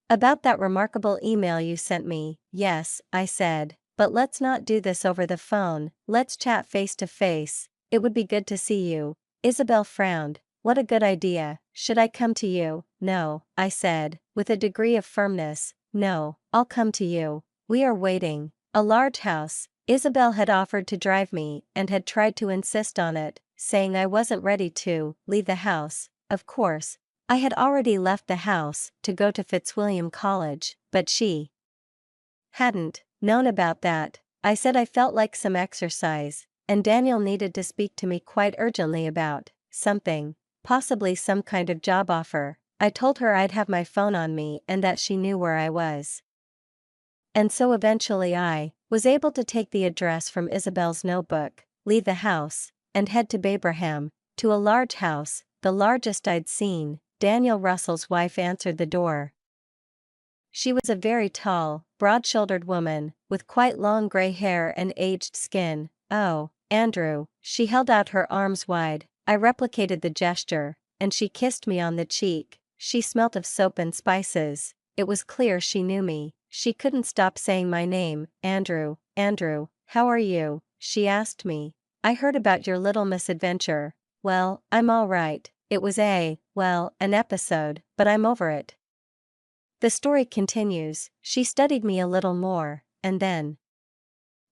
about that remarkable email you sent me. Yes, I said, but let's not do this over the phone, let's chat face to face. It would be good to see you. Isabel frowned. What a good idea. Should I come to you? No, I said, with a degree of firmness. No, I'll come to you. We are waiting. A large house. Isabel had offered to drive me and had tried to insist on it, saying I wasn't ready to leave the house. Of course, I had already left the house to go to Fitzwilliam College, but she hadn't known about that. I said I felt like some exercise, and Daniel needed to speak to me quite urgently about something, possibly some kind of job offer. I told her I'd have my phone on me and that she knew where I was. And so eventually I was able to take the address from Isabel's notebook, leave the house, and head to Babraham, to a large house, the largest I'd seen. Daniel Russell's wife answered the door. She was a very tall, broad-shouldered woman, with quite long gray hair and aged skin. Oh, Andrew, she held out her arms wide. I replicated the gesture, and she kissed me on the cheek. She smelt of soap and spices. It was clear she knew me. She couldn't stop saying my name. Andrew, Andrew, how are you? She asked me. I heard about your little misadventure. Well, I'm all right. It was an episode, but I'm over it. The story continues. She studied me a little more, and then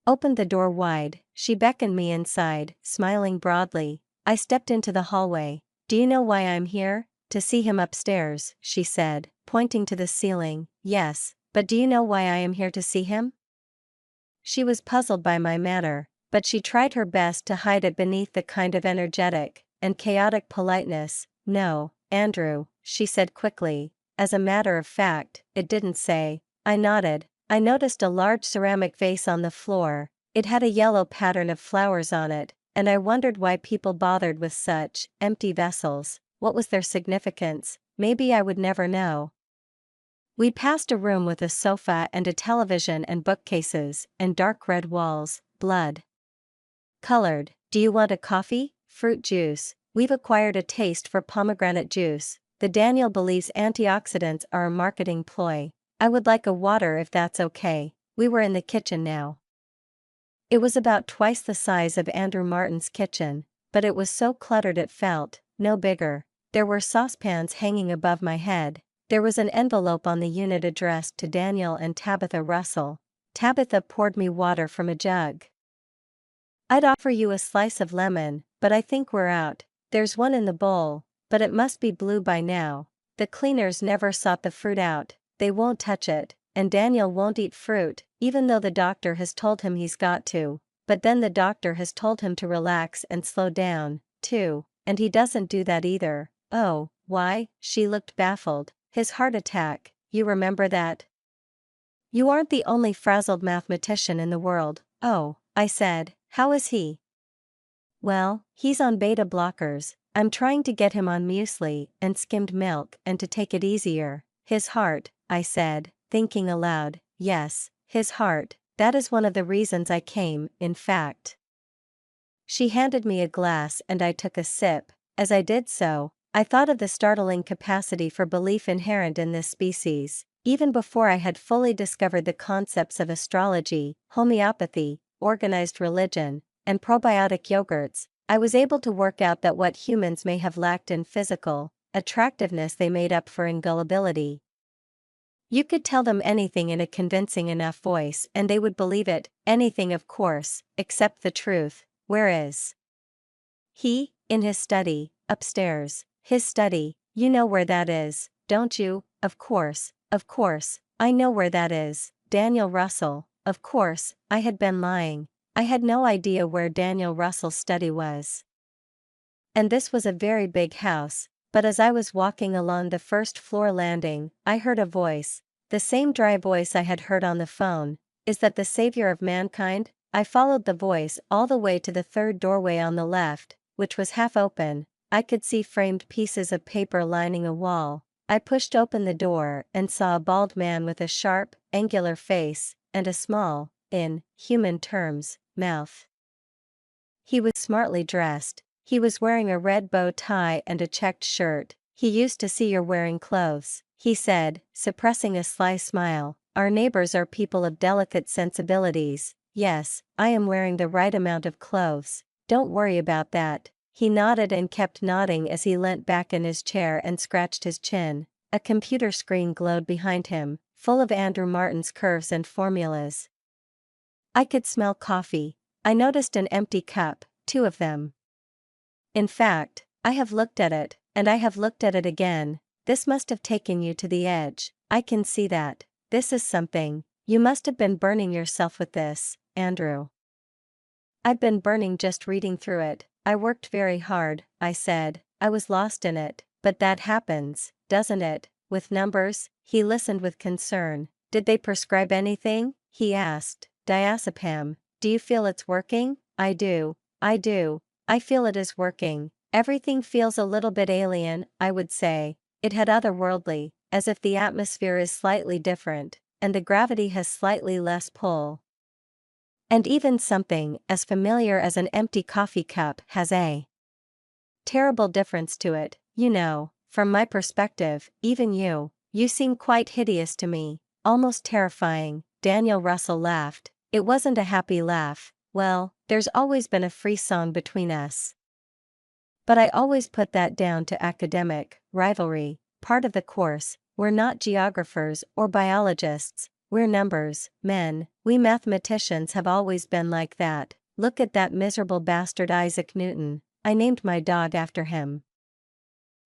opened the door wide. She beckoned me inside, smiling broadly. I stepped into the hallway. Do you know why I'm here? To see him upstairs, she said, pointing to the ceiling. Yes, but do you know why I am here to see him? She was puzzled by my manner, but she tried her best to hide it beneath the kind of energetic and chaotic politeness. No, Andrew, she said quickly. As a matter of fact, it didn't say. I nodded. I noticed a large ceramic vase on the floor. It had a yellow pattern of flowers on it, and I wondered why people bothered with such empty vessels. What was their significance? Maybe I would never know. We passed a room with a sofa and a television and bookcases, and dark red walls, blood colored. Do you want a coffee? fruit juice. We've acquired a taste for pomegranate juice. The Daniel believes antioxidants are a marketing ploy. I would like a water if that's okay. We were in the kitchen now. It was about twice the size of Andrew Martin's kitchen, but it was so cluttered it felt no bigger. There were saucepans hanging above my head. There was an envelope on the unit addressed to Daniel and Tabitha Russell. Tabitha poured me water from a jug. I'd offer you a slice of lemon, but I think we're out. There's one in the bowl, but it must be blue by now. The cleaners never sought the fruit out, they won't touch it, and Daniel won't eat fruit, even though the doctor has told him he's got to. But then the doctor has told him to relax and slow down, too, and he doesn't do that either. Oh, why? She looked baffled. His heart attack, you remember that? You aren't the only frazzled mathematician in the world. Oh, I said, how is he? Well, he's on beta blockers. I'm trying to get him on muesli and skimmed milk and to take it easier. His heart, I said, thinking aloud, yes, his heart, that is one of the reasons I came, in fact. She handed me a glass and I took a sip. As I did so, I thought of the startling capacity for belief inherent in this species. Even before I had fully discovered the concepts of astrology, homeopathy, organized religion, and probiotic yogurts, I was able to work out that what humans may have lacked in physical attractiveness they made up for in gullibility. You could tell them anything in a convincing enough voice and they would believe it, anything of course, except the truth. Where is he? In his study, upstairs. His study, you know where that is, don't you? Of course, I know where that is. Daniel Russell, of course, I had been lying. I had no idea where Daniel Russell's study was. And this was a very big house, but as I was walking along the first floor landing, I heard a voice, the same dry voice I had heard on the phone. Is that the savior of mankind? I followed the voice all the way to the third doorway on the left, which was half open. I could see framed pieces of paper lining a wall. I pushed open the door and saw a bald man with a sharp, angular face, and a small, in human terms, mouth. He was smartly dressed. He was wearing a red bow tie and a checked shirt. He used to see you're wearing clothes, he said, suppressing a sly smile. Our neighbors are people of delicate sensibilities. Yes, I am wearing the right amount of clothes. Don't worry about that. He nodded and kept nodding as he leant back in his chair and scratched his chin. A computer screen glowed behind him, full of Andrew Martin's curves and formulas. I could smell coffee. I noticed an empty cup, 2 of them. In fact, I have looked at it, and I have looked at it again. This must have taken you to the edge. I can see that. This is something. You must have been burning yourself with this, Andrew. I've been burning just reading through it. I worked very hard, I said. I was lost in it. But that happens, doesn't it, with numbers? He listened with concern. Did they prescribe anything? He asked. Diazepam. Do you feel it's working? I do. I feel it is working. Everything feels a little bit alien, I would say. It had otherworldly, as if the atmosphere is slightly different, and the gravity has slightly less pull. And even something as familiar as an empty coffee cup has a terrible difference to it, you know. From my perspective, even you seem quite hideous to me, almost terrifying. Daniel Russell laughed. It wasn't a happy laugh. Well, there's always been a free song between us. But I always put that down to academic rivalry, part of the course. We're not geographers or biologists, we're numbers, men. We mathematicians have always been like that. Look at that miserable bastard Isaac Newton. I named my dog after him.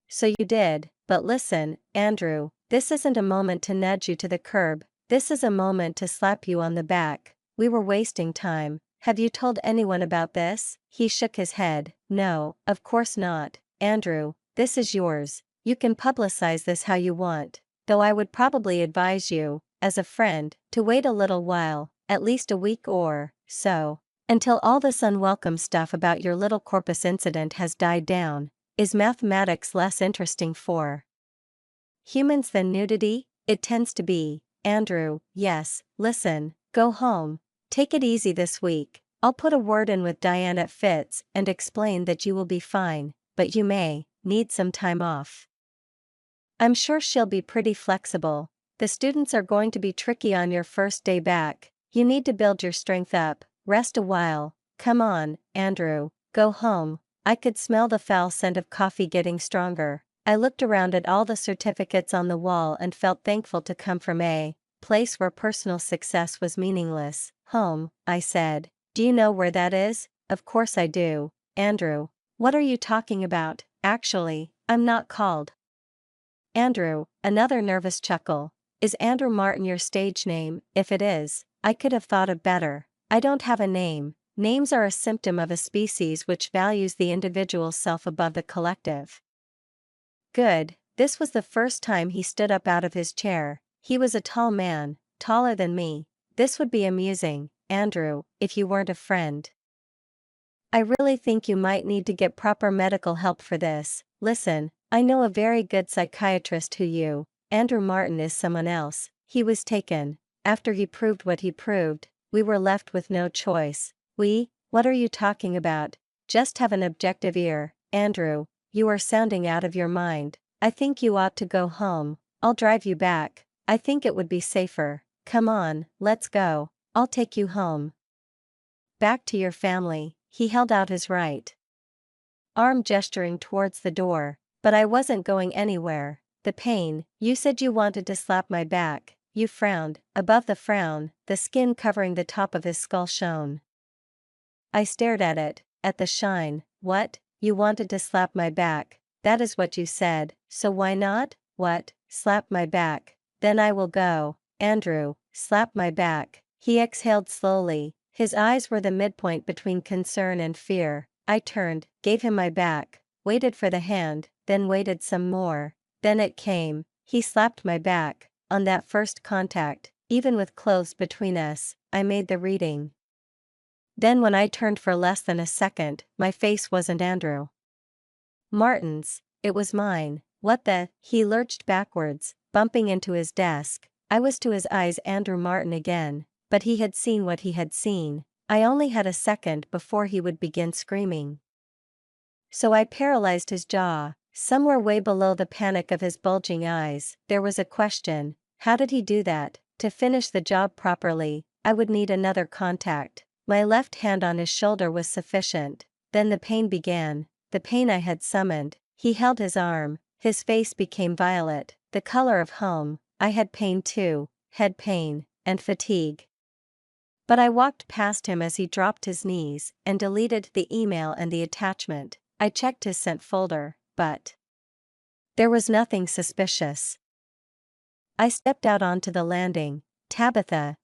So you did, but listen, Andrew, this isn't a moment to nudge you to the curb, this is a moment to slap you on the back. We were wasting time. Have you told anyone about this? He shook his head. No, of course not. Andrew, this is yours. You can publicize this how you want, though I would probably advise you, as a friend, to wait a little while, at least a week or so, until all this unwelcome stuff about your little corpus incident has died down. Is mathematics less interesting for humans than nudity? It tends to be. Andrew, yes. Listen, go home. Take it easy this week. I'll put a word in with Diane at Fitz and explain that you will be fine, but you may need some time off. I'm sure she'll be pretty flexible. The students are going to be tricky on your first day back. You need to build your strength up, rest a while. Come on, Andrew, go home. I could smell the foul scent of coffee getting stronger. I looked around at all the certificates on the wall and felt thankful to come from a place where personal success was meaningless. Home, I said. Do you know where that is? Of course I do, Andrew. What are you talking about? Actually, I'm not called Andrew. Another nervous chuckle. Is Andrew Martin your stage name? If it is, I could have thought of better. I don't have a name. Names are a symptom of a species which values the individual self above the collective. Good. This was the first time he stood up out of his chair. He was a tall man, taller than me. This would be amusing, Andrew, if you weren't a friend. I really think you might need to get proper medical help for this. Listen, I know a very good psychiatrist who Andrew Martin is someone else. He was taken. After he proved what he proved, we were left with no choice. What are you talking about? Just have an objective ear, Andrew. You are sounding out of your mind. I think you ought to go home. I'll drive you back. I think it would be safer. Come on, let's go. I'll take you home. Back to your family. He held out his right arm, gesturing towards the door. But I wasn't going anywhere. The pain. You said you wanted to slap my back. You frowned. Above the frown, the skin covering the top of his skull shone. I stared at it, at the shine. What? You wanted to slap my back? That is what you said, so why not? What? Slap my back. Then I will go. Andrew, slap my back. He exhaled slowly. His eyes were the midpoint between concern and fear. I turned, gave him my back, waited for the hand, then waited some more. Then it came. He slapped my back. On that first contact, even with clothes between us, I made the reading. Then when I turned for less than a second, my face wasn't Andrew Martin's, it was mine. What the? He lurched backwards, bumping into his desk. I was to his eyes Andrew Martin again, but he had seen what he had seen. I only had a second before he would begin screaming. So I paralyzed his jaw. Somewhere way below the panic of his bulging eyes, there was a question. How did he do that? To finish the job properly, I would need another contact. My left hand on his shoulder was sufficient. Then the pain began. The pain I had summoned. He held his arm. His face became violet, the color of home. I had pain too, head pain, and fatigue. But I walked past him as he dropped his knees and deleted the email and the attachment. I checked his sent folder, but there was nothing suspicious. I stepped out onto the landing. Tabitha,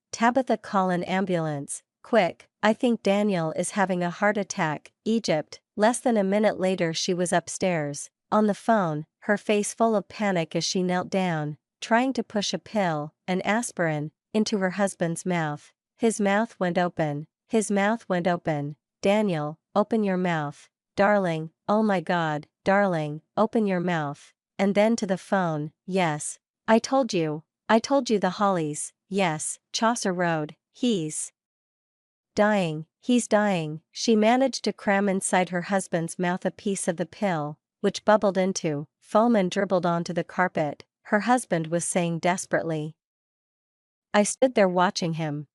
call an ambulance, quick. I think Daniel is having a heart attack. Egypt. Less than a minute later she was upstairs, on the phone, her face full of panic as she knelt down, trying to push a pill, an aspirin, into her husband's mouth. His mouth went open. Daniel, open your mouth. Darling, oh my God, darling, open your mouth. And then to the phone. Yes. I told you the Hollies. Yes, Chaucer Road. He's dying. She managed to cram inside her husband's mouth a piece of the pill, which bubbled into foam and dribbled onto the carpet. Her husband was saying desperately. I stood there watching him.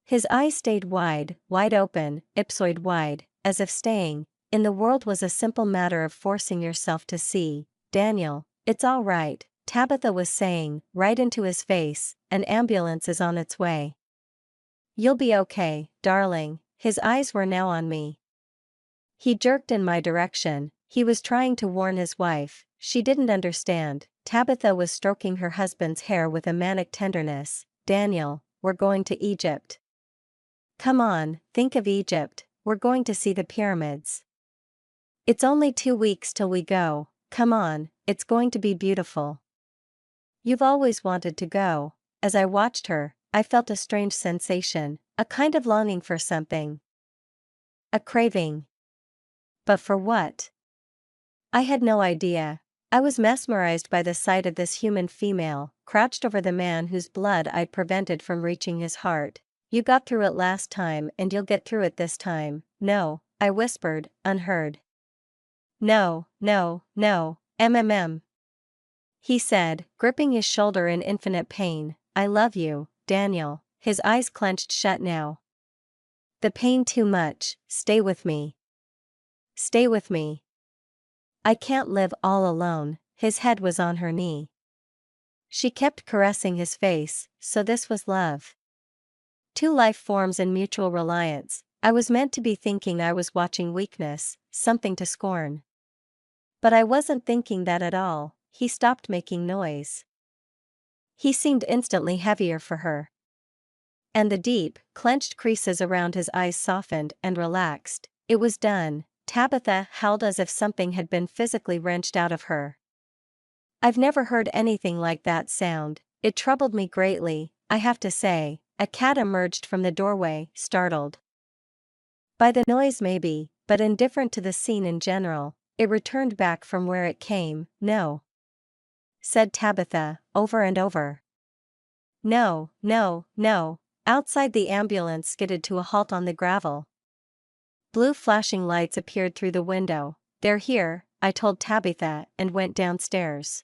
His eyes stayed wide open, ellipsoid wide, as if saying, in the world was a simple matter of forcing yourself to see. Daniel, it's all right, Tabitha was saying, right into his face, an ambulance is on its way. You'll be okay, darling. His eyes were now on me. He jerked in my direction. He was trying to warn his wife. She didn't understand. Tabitha was stroking her husband's hair with a manic tenderness. Daniel, we're going to Egypt. Come on, think of Egypt. We're going to see the pyramids. It's only 2 weeks till we go. Come on, it's going to be beautiful. You've always wanted to go. As I watched her, I felt a strange sensation, a kind of longing for something. A craving. But for what? I had no idea. I was mesmerized by the sight of this human female, crouched over the man whose blood I'd prevented from reaching his heart. You got through it last time and you'll get through it this time. No, I whispered, unheard. No, no, no, he said, gripping his shoulder in infinite pain. I love you, Daniel. His eyes clenched shut now. The pain too much, stay with me. Stay with me. I can't live all alone. His head was on her knee. She kept caressing his face, so this was love. Two life forms in mutual reliance. I was meant to be thinking I was watching weakness, something to scorn. But I wasn't thinking that at all. He stopped making noise. He seemed instantly heavier for her. And the deep, clenched creases around his eyes softened and relaxed. It was done. Tabitha howled as if something had been physically wrenched out of her. I've never heard anything like that sound. It troubled me greatly, I have to say. A cat emerged from the doorway, startled by the noise maybe, but indifferent to the scene in general. It returned back from where it came. No, said Tabitha, over and over. No, no, no. Outside, the ambulance skidded to a halt on the gravel. Blue flashing lights appeared through the window. They're here, I told Tabitha, and went downstairs.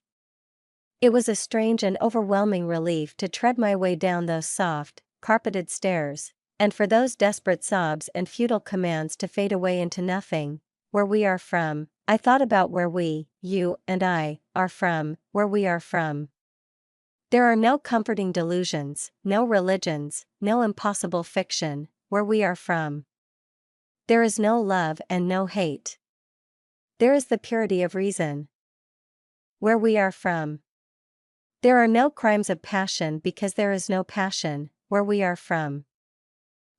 It was a strange and overwhelming relief to tread my way down those soft, carpeted stairs, and for those desperate sobs and futile commands to fade away into nothing. Where we are from, I thought about where we, you and I, are from, where we are from. There are no comforting delusions, no religions, no impossible fiction, where we are from. There is no love and no hate. There is the purity of reason. Where we are from. There are no crimes of passion because there is no passion, where we are from.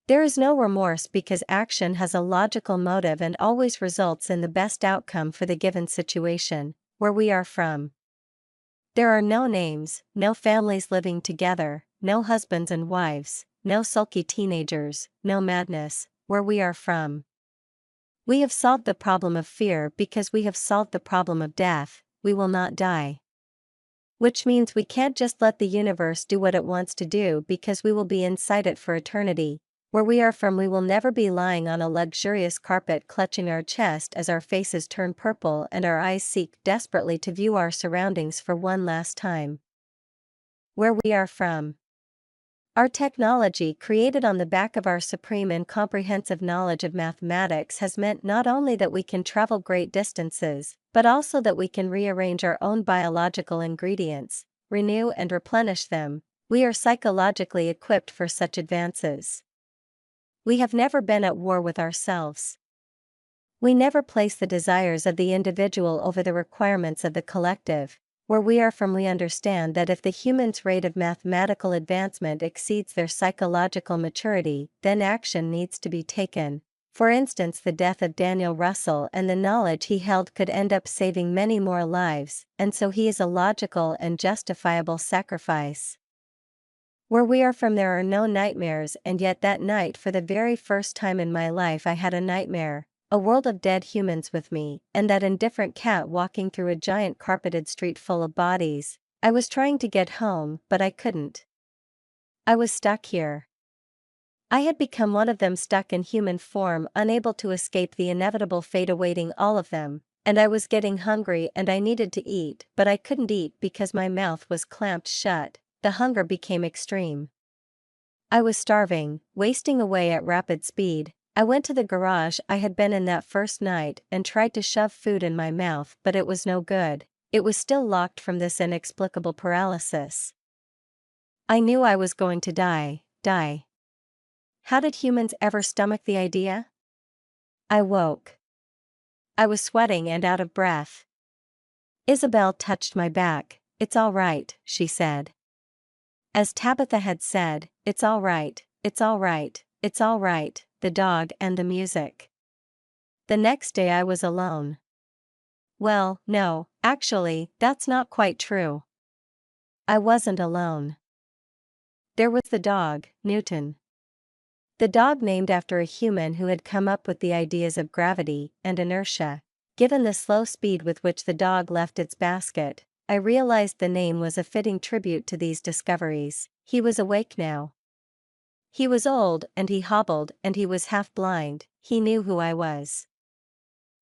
There is no remorse because action has a logical motive and always results in the best outcome for the given situation, where we are from. There are no names, no families living together, no husbands and wives, no sulky teenagers, no madness, where we are from. We have solved the problem of fear because we have solved the problem of death. We will not die. Which means we can't just let the universe do what it wants to do because we will be inside it for eternity. Where we are from, we will never be lying on a luxurious carpet clutching our chest as our faces turn purple and our eyes seek desperately to view our surroundings for one last time. Where we are from. Our technology, created on the back of our supreme and comprehensive knowledge of mathematics, has meant not only that we can travel great distances, but also that we can rearrange our own biological ingredients, renew and replenish them. We are psychologically equipped for such advances. We have never been at war with ourselves. We never place the desires of the individual over the requirements of the collective. Where we are from, we understand that if the human's rate of mathematical advancement exceeds their psychological maturity, then action needs to be taken. For instance, the death of Daniel Russell and the knowledge he held could end up saving many more lives, and so he is a logical and justifiable sacrifice. Where we are from, there are no nightmares, and yet that night, for the very first time in my life, I had a nightmare. A world of dead humans with me, and that indifferent cat walking through a giant carpeted street full of bodies. I was trying to get home, but I couldn't. I was stuck here. I had become one of them, stuck in human form, unable to escape the inevitable fate awaiting all of them. And I was getting hungry and I needed to eat, but I couldn't eat because my mouth was clamped shut. The hunger became extreme. I was starving, wasting away at rapid speed. I went to the garage I had been in that first night and tried to shove food in my mouth, but it was no good. It was still locked from this inexplicable paralysis. I knew I was going to die. How did humans ever stomach the idea? I woke. I was sweating and out of breath. Isabel touched my back. It's all right, she said. As Tabitha had said, it's all right, it's all right, it's all right, the dog and the music. The next day I was alone. Well, no, actually, that's not quite true. I wasn't alone. There was the dog, Newton. The dog named after a human who had come up with the ideas of gravity and inertia. Given the slow speed with which the dog left its basket, I realized the name was a fitting tribute to these discoveries. He was awake now. He was old and he hobbled and he was half blind, he knew who I was.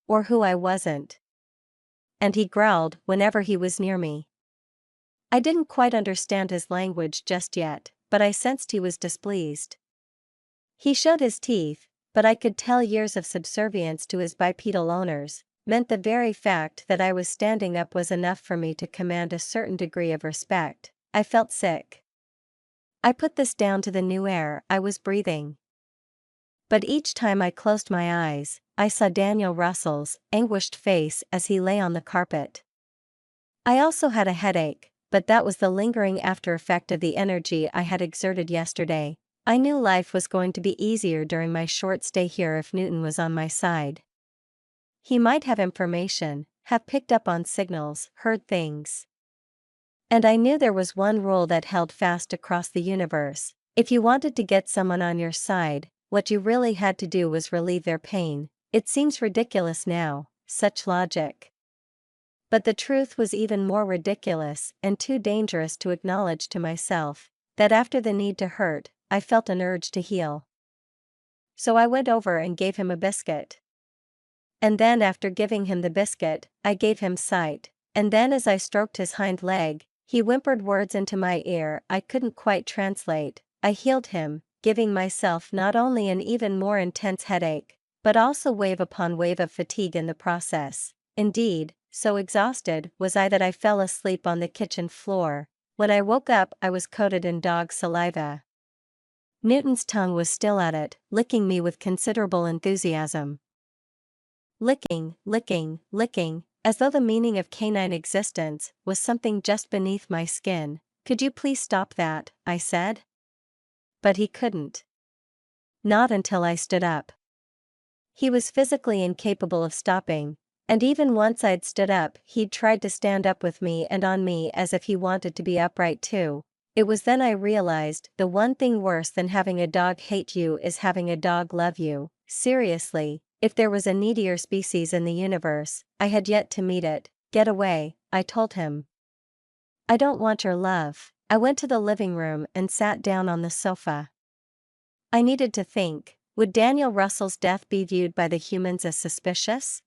Or who I wasn't. And he growled whenever he was near me. I didn't quite understand his language just yet, but I sensed he was displeased. He showed his teeth, but I could tell years of subservience to his bipedal owners meant the very fact that I was standing up was enough for me to command a certain degree of respect. I felt sick. I put this down to the new air I was breathing. But each time I closed my eyes, I saw Daniel Russell's anguished face as he lay on the carpet. I also had a headache, but that was the lingering after effect of the energy I had exerted yesterday. I knew life was going to be easier during my short stay here if Newton was on my side. He might have information, have picked up on signals, heard things. And I knew there was one rule that held fast across the universe: if you wanted to get someone on your side, what you really had to do was relieve their pain. It seems ridiculous now, such logic. But the truth was even more ridiculous and too dangerous to acknowledge to myself, that after the need to hurt, I felt an urge to heal. So I went over and gave him a biscuit. And then after giving him the biscuit, I gave him sight, and then as I stroked his hind leg, he whimpered words into my ear I couldn't quite translate. I healed him, giving myself not only an even more intense headache, but also wave upon wave of fatigue in the process. Indeed, so exhausted was I that I fell asleep on the kitchen floor. When I woke up, I was coated in dog saliva. Newton's tongue was still at it, licking me with considerable enthusiasm. Licking, licking, licking, as though the meaning of canine existence was something just beneath my skin. Could you please stop that? I said. But he couldn't. Not until I stood up. He was physically incapable of stopping, and even once I'd stood up, he'd tried to stand up with me and on me as if he wanted to be upright too. It was then I realized the one thing worse than having a dog hate you is having a dog love you. Seriously, if there was a needier species in the universe, I had yet to meet it. Get away, I told him. I don't want your love. I went to the living room and sat down on the sofa. I needed to think, would Daniel Russell's death be viewed by the humans as suspicious?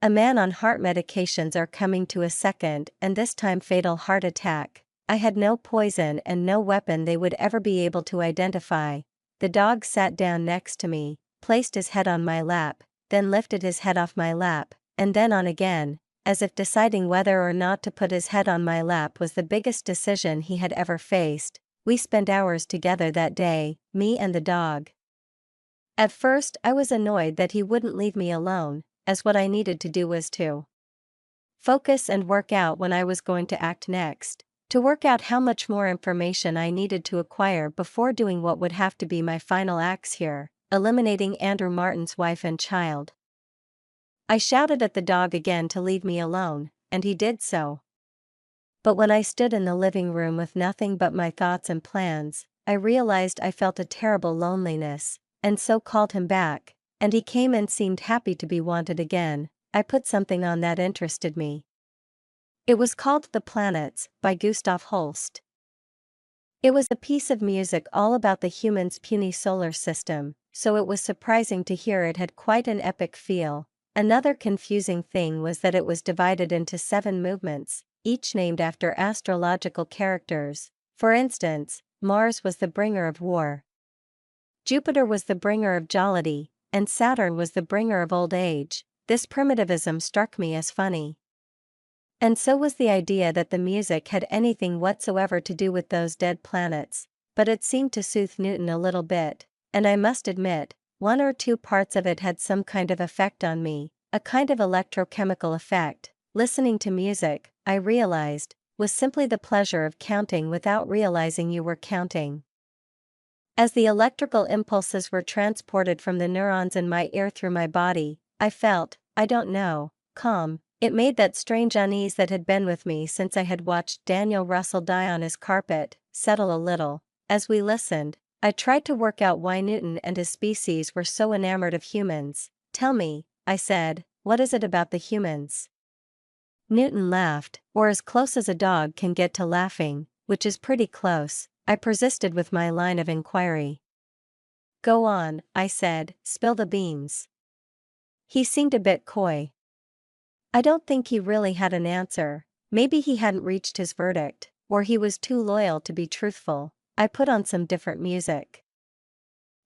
A man on heart medications are coming to a second and this time fatal heart attack. I had no poison and no weapon they would ever be able to identify. The dog sat down next to me, placed his head on my lap, then lifted his head off my lap, and then on again, as if deciding whether or not to put his head on my lap was the biggest decision he had ever faced. We spent hours together that day, me and the dog. At first I was annoyed that he wouldn't leave me alone, as what I needed to do was to focus and work out when I was going to act next. To work out how much more information I needed to acquire before doing what would have to be my final acts here, eliminating Andrew Martin's wife and child. I shouted at the dog again to leave me alone, and he did so. But when I stood in the living room with nothing but my thoughts and plans, I realized I felt a terrible loneliness, and so called him back, and he came and seemed happy to be wanted again. I put something on that interested me. It was called The Planets, by Gustav Holst. It was a piece of music all about the human's puny solar system, so it was surprising to hear it had quite an epic feel. Another confusing thing was that it was divided into 7 movements, each named after astrological characters. For instance, Mars was the bringer of war, Jupiter was the bringer of jollity, and Saturn was the bringer of old age. This primitivism struck me as funny. And so was the idea that the music had anything whatsoever to do with those dead planets, but it seemed to soothe Newton a little bit, and I must admit, 1 or 2 parts of it had some kind of effect on me, a kind of electrochemical effect. Listening to music, I realized, was simply the pleasure of counting without realizing you were counting. As the electrical impulses were transported from the neurons in my ear through my body, I felt, I don't know, calm. It made that strange unease that had been with me since I had watched Daniel Russell die on his carpet settle a little. As we listened, I tried to work out why Newton and his species were so enamored of humans. Tell me, I said, what is it about the humans? Newton laughed, or as close as a dog can get to laughing, which is pretty close. I persisted with my line of inquiry. Go on, I said, spill the beans. He seemed a bit coy. I don't think he really had an answer. Maybe he hadn't reached his verdict, or he was too loyal to be truthful. I put on some different music.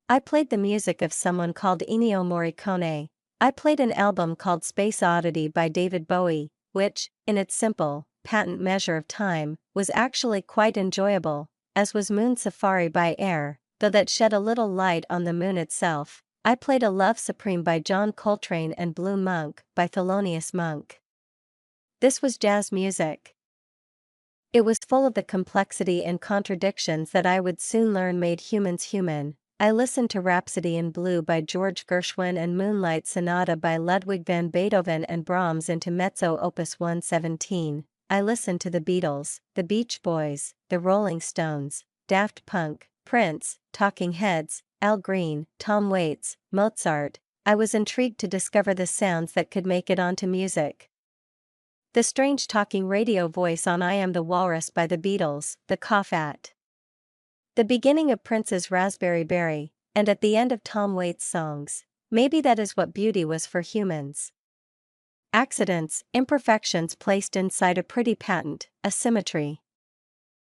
I played the music of someone called Ennio Morricone. I played an album called Space Oddity by David Bowie, which, in its simple, patent measure of time, was actually quite enjoyable, as was Moon Safari by Air, though that shed a little light on the moon itself. I played A Love Supreme by John Coltrane and Blue Monk by Thelonious Monk. This was jazz music. It was full of the complexity and contradictions that I would soon learn made humans human. I listened to Rhapsody in Blue by George Gershwin and Moonlight Sonata by Ludwig van Beethoven and Brahms into Mezzo Opus 117. I listened to the Beatles, the Beach Boys, the Rolling Stones, Daft Punk, Prince, Talking Heads, Al Green, Tom Waits, Mozart. I was intrigued to discover the sounds that could make it onto music. The strange talking radio voice on I Am the Walrus by the Beatles, the cough at the beginning of Prince's Raspberry Berry, and at the end of Tom Waits' songs. Maybe that is what beauty was for humans. Accidents, imperfections placed inside a pretty patent, a symmetry.